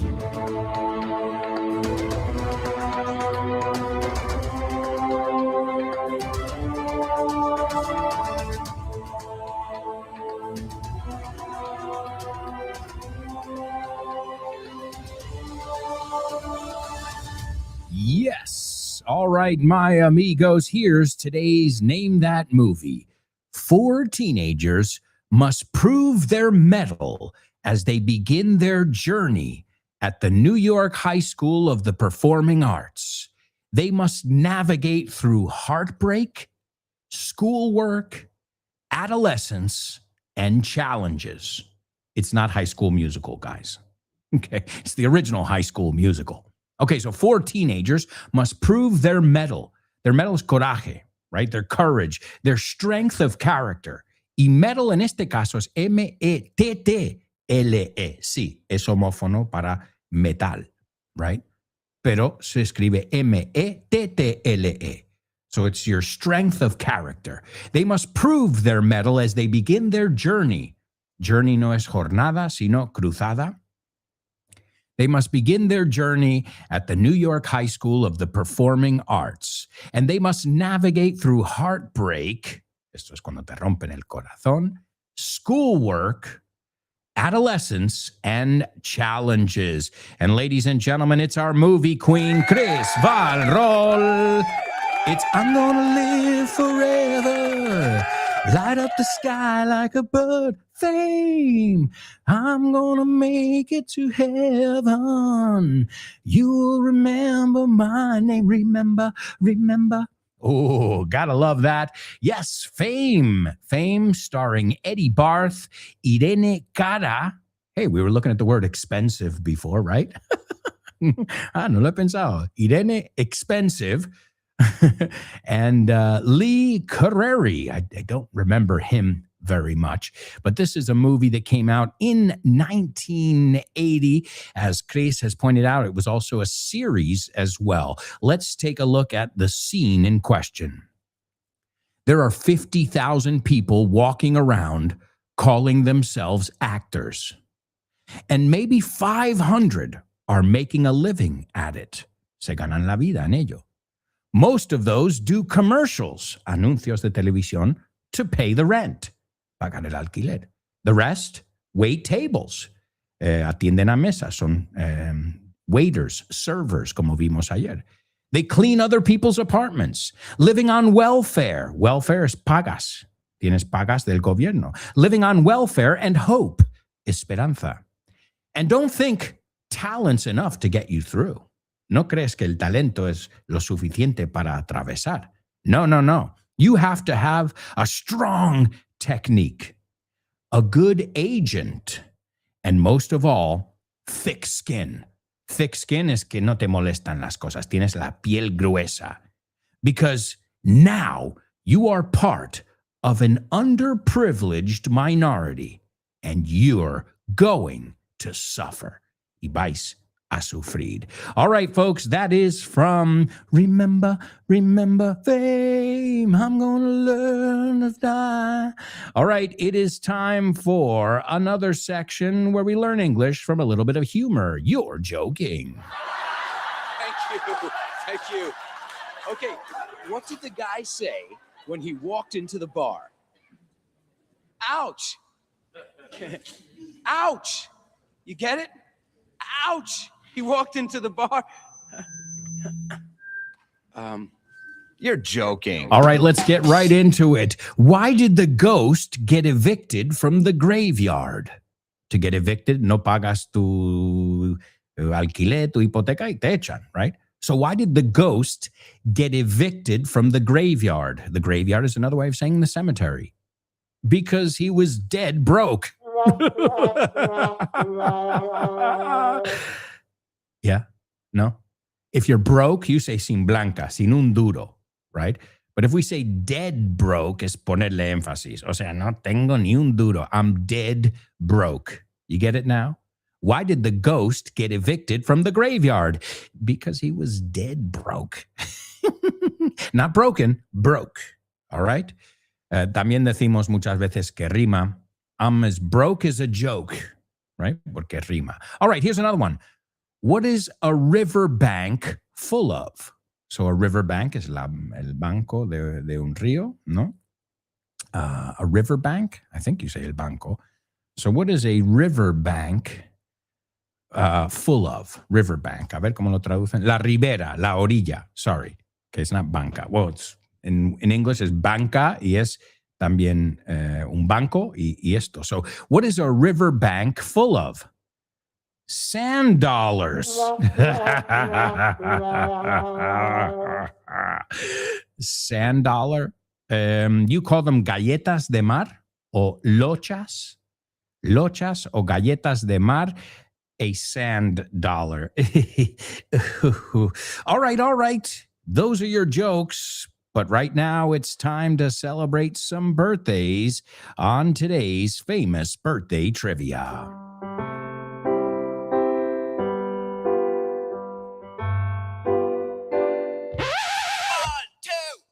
Yes. All right, my amigos, here's today's Name That Movie. 4 teenagers must prove their mettle as they begin their journey at the New York High School of the Performing Arts. They must navigate through heartbreak, schoolwork, adolescence, and challenges. It's not High School Musical, guys. Okay, it's the original High School Musical. Okay, so 4 teenagers must prove their mettle. Their mettle is coraje, right? Their courage, their strength of character. Y mettle en este caso es M-E-T-T-L-E. Sí, es homófono para metal, right? Pero se escribe M-E-T-T-L-E. So it's your strength of character. They must prove their mettle as they begin their journey. Journey no es jornada, sino cruzada. They must begin their journey at the New York High School of the Performing Arts. And they must navigate through heartbreak. Esto es cuando te rompen el corazón. Schoolwork, adolescence, and challenges. And ladies and gentlemen, it's our movie queen, Chris Valrol. It's I'm Gonna Live Forever. Light up the sky like a bird. Fame. I'm gonna make it to heaven. You'll remember my name. Remember. Oh, gotta love that. Yes, Fame. Fame starring Eddie Barth, Irene Cara. Hey, we were looking at the word expensive before, right? No lo he pensado. Irene Expensive. And Lee Carreri. I don't remember him very much, but this is a movie that came out in 1980. As Chris has pointed out, it was also a series as well. Let's take a look at the scene in question. There are 50,000 people walking around calling themselves actors, and maybe 500 are making a living at it. Se ganan la vida en ello. Most of those do commercials, anuncios de televisión, to pay the rent, pagar el alquiler. The rest wait tables, atienden a mesas, son waiters, servers, como vimos ayer. They clean other people's apartments, living on welfare. Welfare es pagas. Tienes pagas del gobierno. Living on welfare and hope, esperanza. And don't think talent's enough to get you through. No crees que el talento es lo suficiente para atravesar. No. You have to have a strong technique, a good agent, and most of all, thick skin. Thick skin es que no te molestan las cosas. Tienes la piel gruesa. Because now you are part of an underprivileged minority, and you're going to suffer. Y vais a sufrir. All right, folks, that is from Remember Fame. I'm gonna learn to die. All right, it is time for another section where we learn English from a little bit of humor. You're joking. Thank you. Okay, what did the guy say when he walked into the bar? Ouch. Ouch. You get it? Ouch. He walked into the bar. You're joking. All right, let's get right into it. Why did the ghost get evicted from the graveyard? To get evicted, no pagas tu alquiler, tu hipoteca, y te echan, right? So why did the ghost get evicted from the graveyard? The graveyard is another way of saying the cemetery. Because he was dead broke. Yeah? No? If you're broke, you say sin blanca, sin un duro, right? But if we say dead broke, es ponerle énfasis. O sea, no tengo ni un duro. I'm dead broke. You get it now? Why did the ghost get evicted from the graveyard? Because he was dead broke. Not broken, broke. All right? También decimos muchas veces que rima. I'm as broke as a joke, right? Porque rima. All right, here's another one. What is a riverbank full of? So a riverbank is el banco de un río, ¿no? A riverbank, I think you say el banco. So what is a riverbank full of? Riverbank. A ver cómo lo traducen. La ribera, la orilla. Sorry. Okay, it's not banca. Well, it's in English it's banca y es también un banco y esto. So, what is a river bank full of? Sand dollars. Sand dollar. You call them galletas de mar o lochas. Lochas o galletas de mar. A sand dollar. All right. Those are your jokes. But right now, it's time to celebrate some birthdays on today's famous birthday trivia.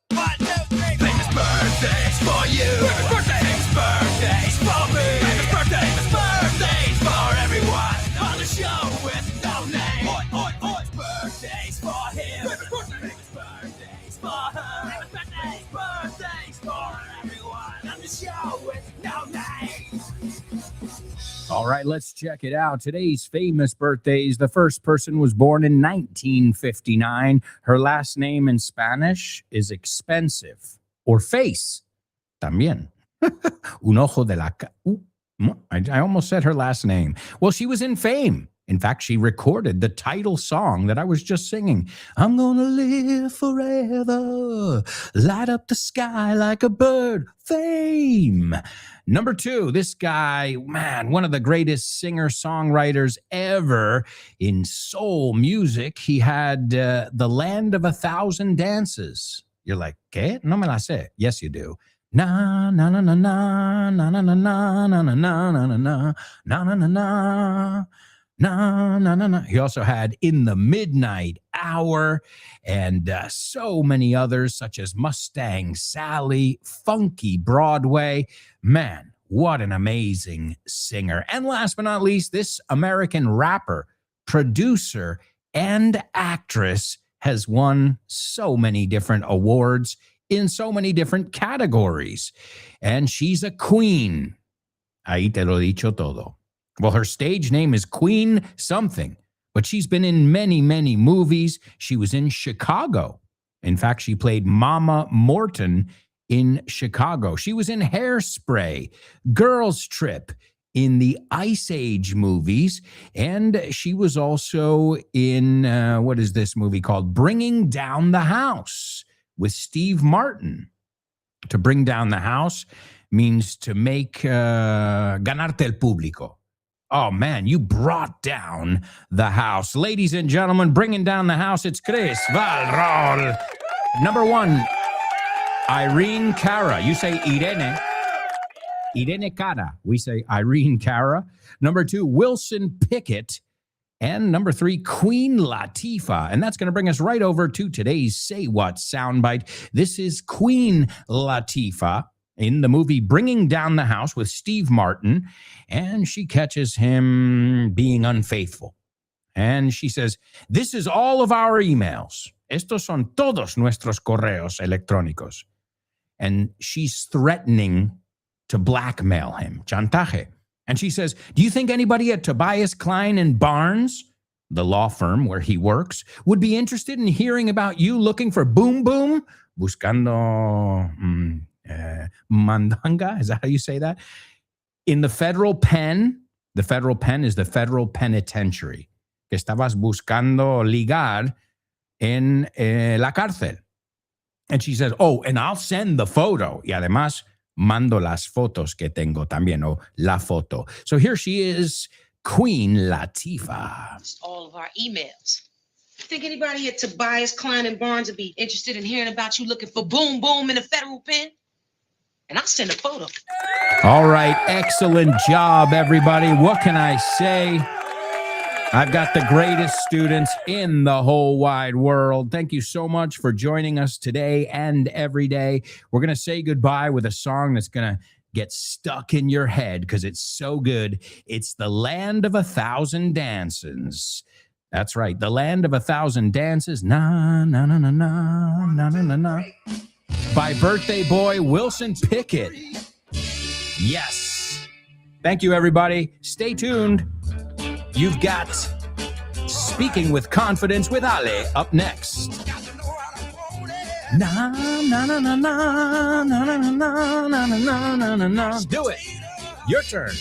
Famous birthdays for you. Famous birthdays for me. Famous birthdays for everyone on the show with no name. Birthdays for him. Famous birthdays for her. Famous birthdays for everyone on the show with no name. All right, let's check it out. Today's famous birthdays. The first person was born in 1959. Her last name in Spanish is expensive or face. También. Un ojo de la I almost said her last name. Well, she was in fame. In fact, she recorded the title song that I was just singing. I'm gonna live forever, light up the sky like a bird. Fame. Number 2, this guy, man, one of the greatest singer-songwriters ever in soul music. He had The Land of 1,000 Dances. You're like, ¿qué? No me la sé. Yes, you do. Na na na na na na na na na na na na na na na na na. No, no, no, no. He also had In the Midnight Hour and so many others, such as Mustang Sally, Funky Broadway. Man, what an amazing singer. And last but not least, this American rapper, producer, and actress has won so many different awards in so many different categories. And she's a queen. Ahí te lo dicho todo. Well, her stage name is Queen something, but she's been in many, many movies. She was in Chicago. In fact, she played Mama Morton in Chicago. She was in Hairspray, Girls Trip, in the Ice Age movies, and she was also in, what is this movie called? Bringing Down the House with Steve Martin. To bring down the house means to make ganarte el público. Oh, man, you brought down the house. Ladies and gentlemen, bringing down the house, it's Chris Valrol. Number 1, Irene Cara. You say Irene. Irene Cara. We say Irene Cara. Number 2, Wilson Pickett. And number 3, Queen Latifah. And that's going to bring us right over to today's Say What soundbite. This is Queen Latifah in the movie Bringing Down the House with Steve Martin, and she catches him being unfaithful. And she says, this is all of our emails. Estos son todos nuestros correos electrónicos. And she's threatening to blackmail him, chantaje. And she says, do you think anybody at Tobias Klein and Barnes, the law firm where he works, would be interested in hearing about you looking for boom boom? Buscando mandanga, is that how you say that? In the federal pen is the federal penitentiary. Que estabas buscando ligar en la cárcel. And she says, oh, and I'll send the photo. Y además, mando las fotos que tengo también, o la foto. So here she is, Queen Latifah. All of our emails. Think anybody at Tobias Klein and Barnes would be interested in hearing about you looking for boom boom in the federal pen? And I'll send a photo. All right. Excellent job, everybody. What can I say? I've got the greatest students in the whole wide world. Thank you so much for joining us today and every day. We're going to say goodbye with a song that's going to get stuck in your head because it's so good. It's The Land of 1,000 Dances. That's right. The Land of 1,000 Dances. Na, na, na, na, na, na, na, na, na. By birthday boy Wilson Pickett. Yes. Thank you, everybody. Stay tuned. You've got Speaking with Confidence with Ale up next. Na na na na na na na na na na na na na. Do it. Your turn.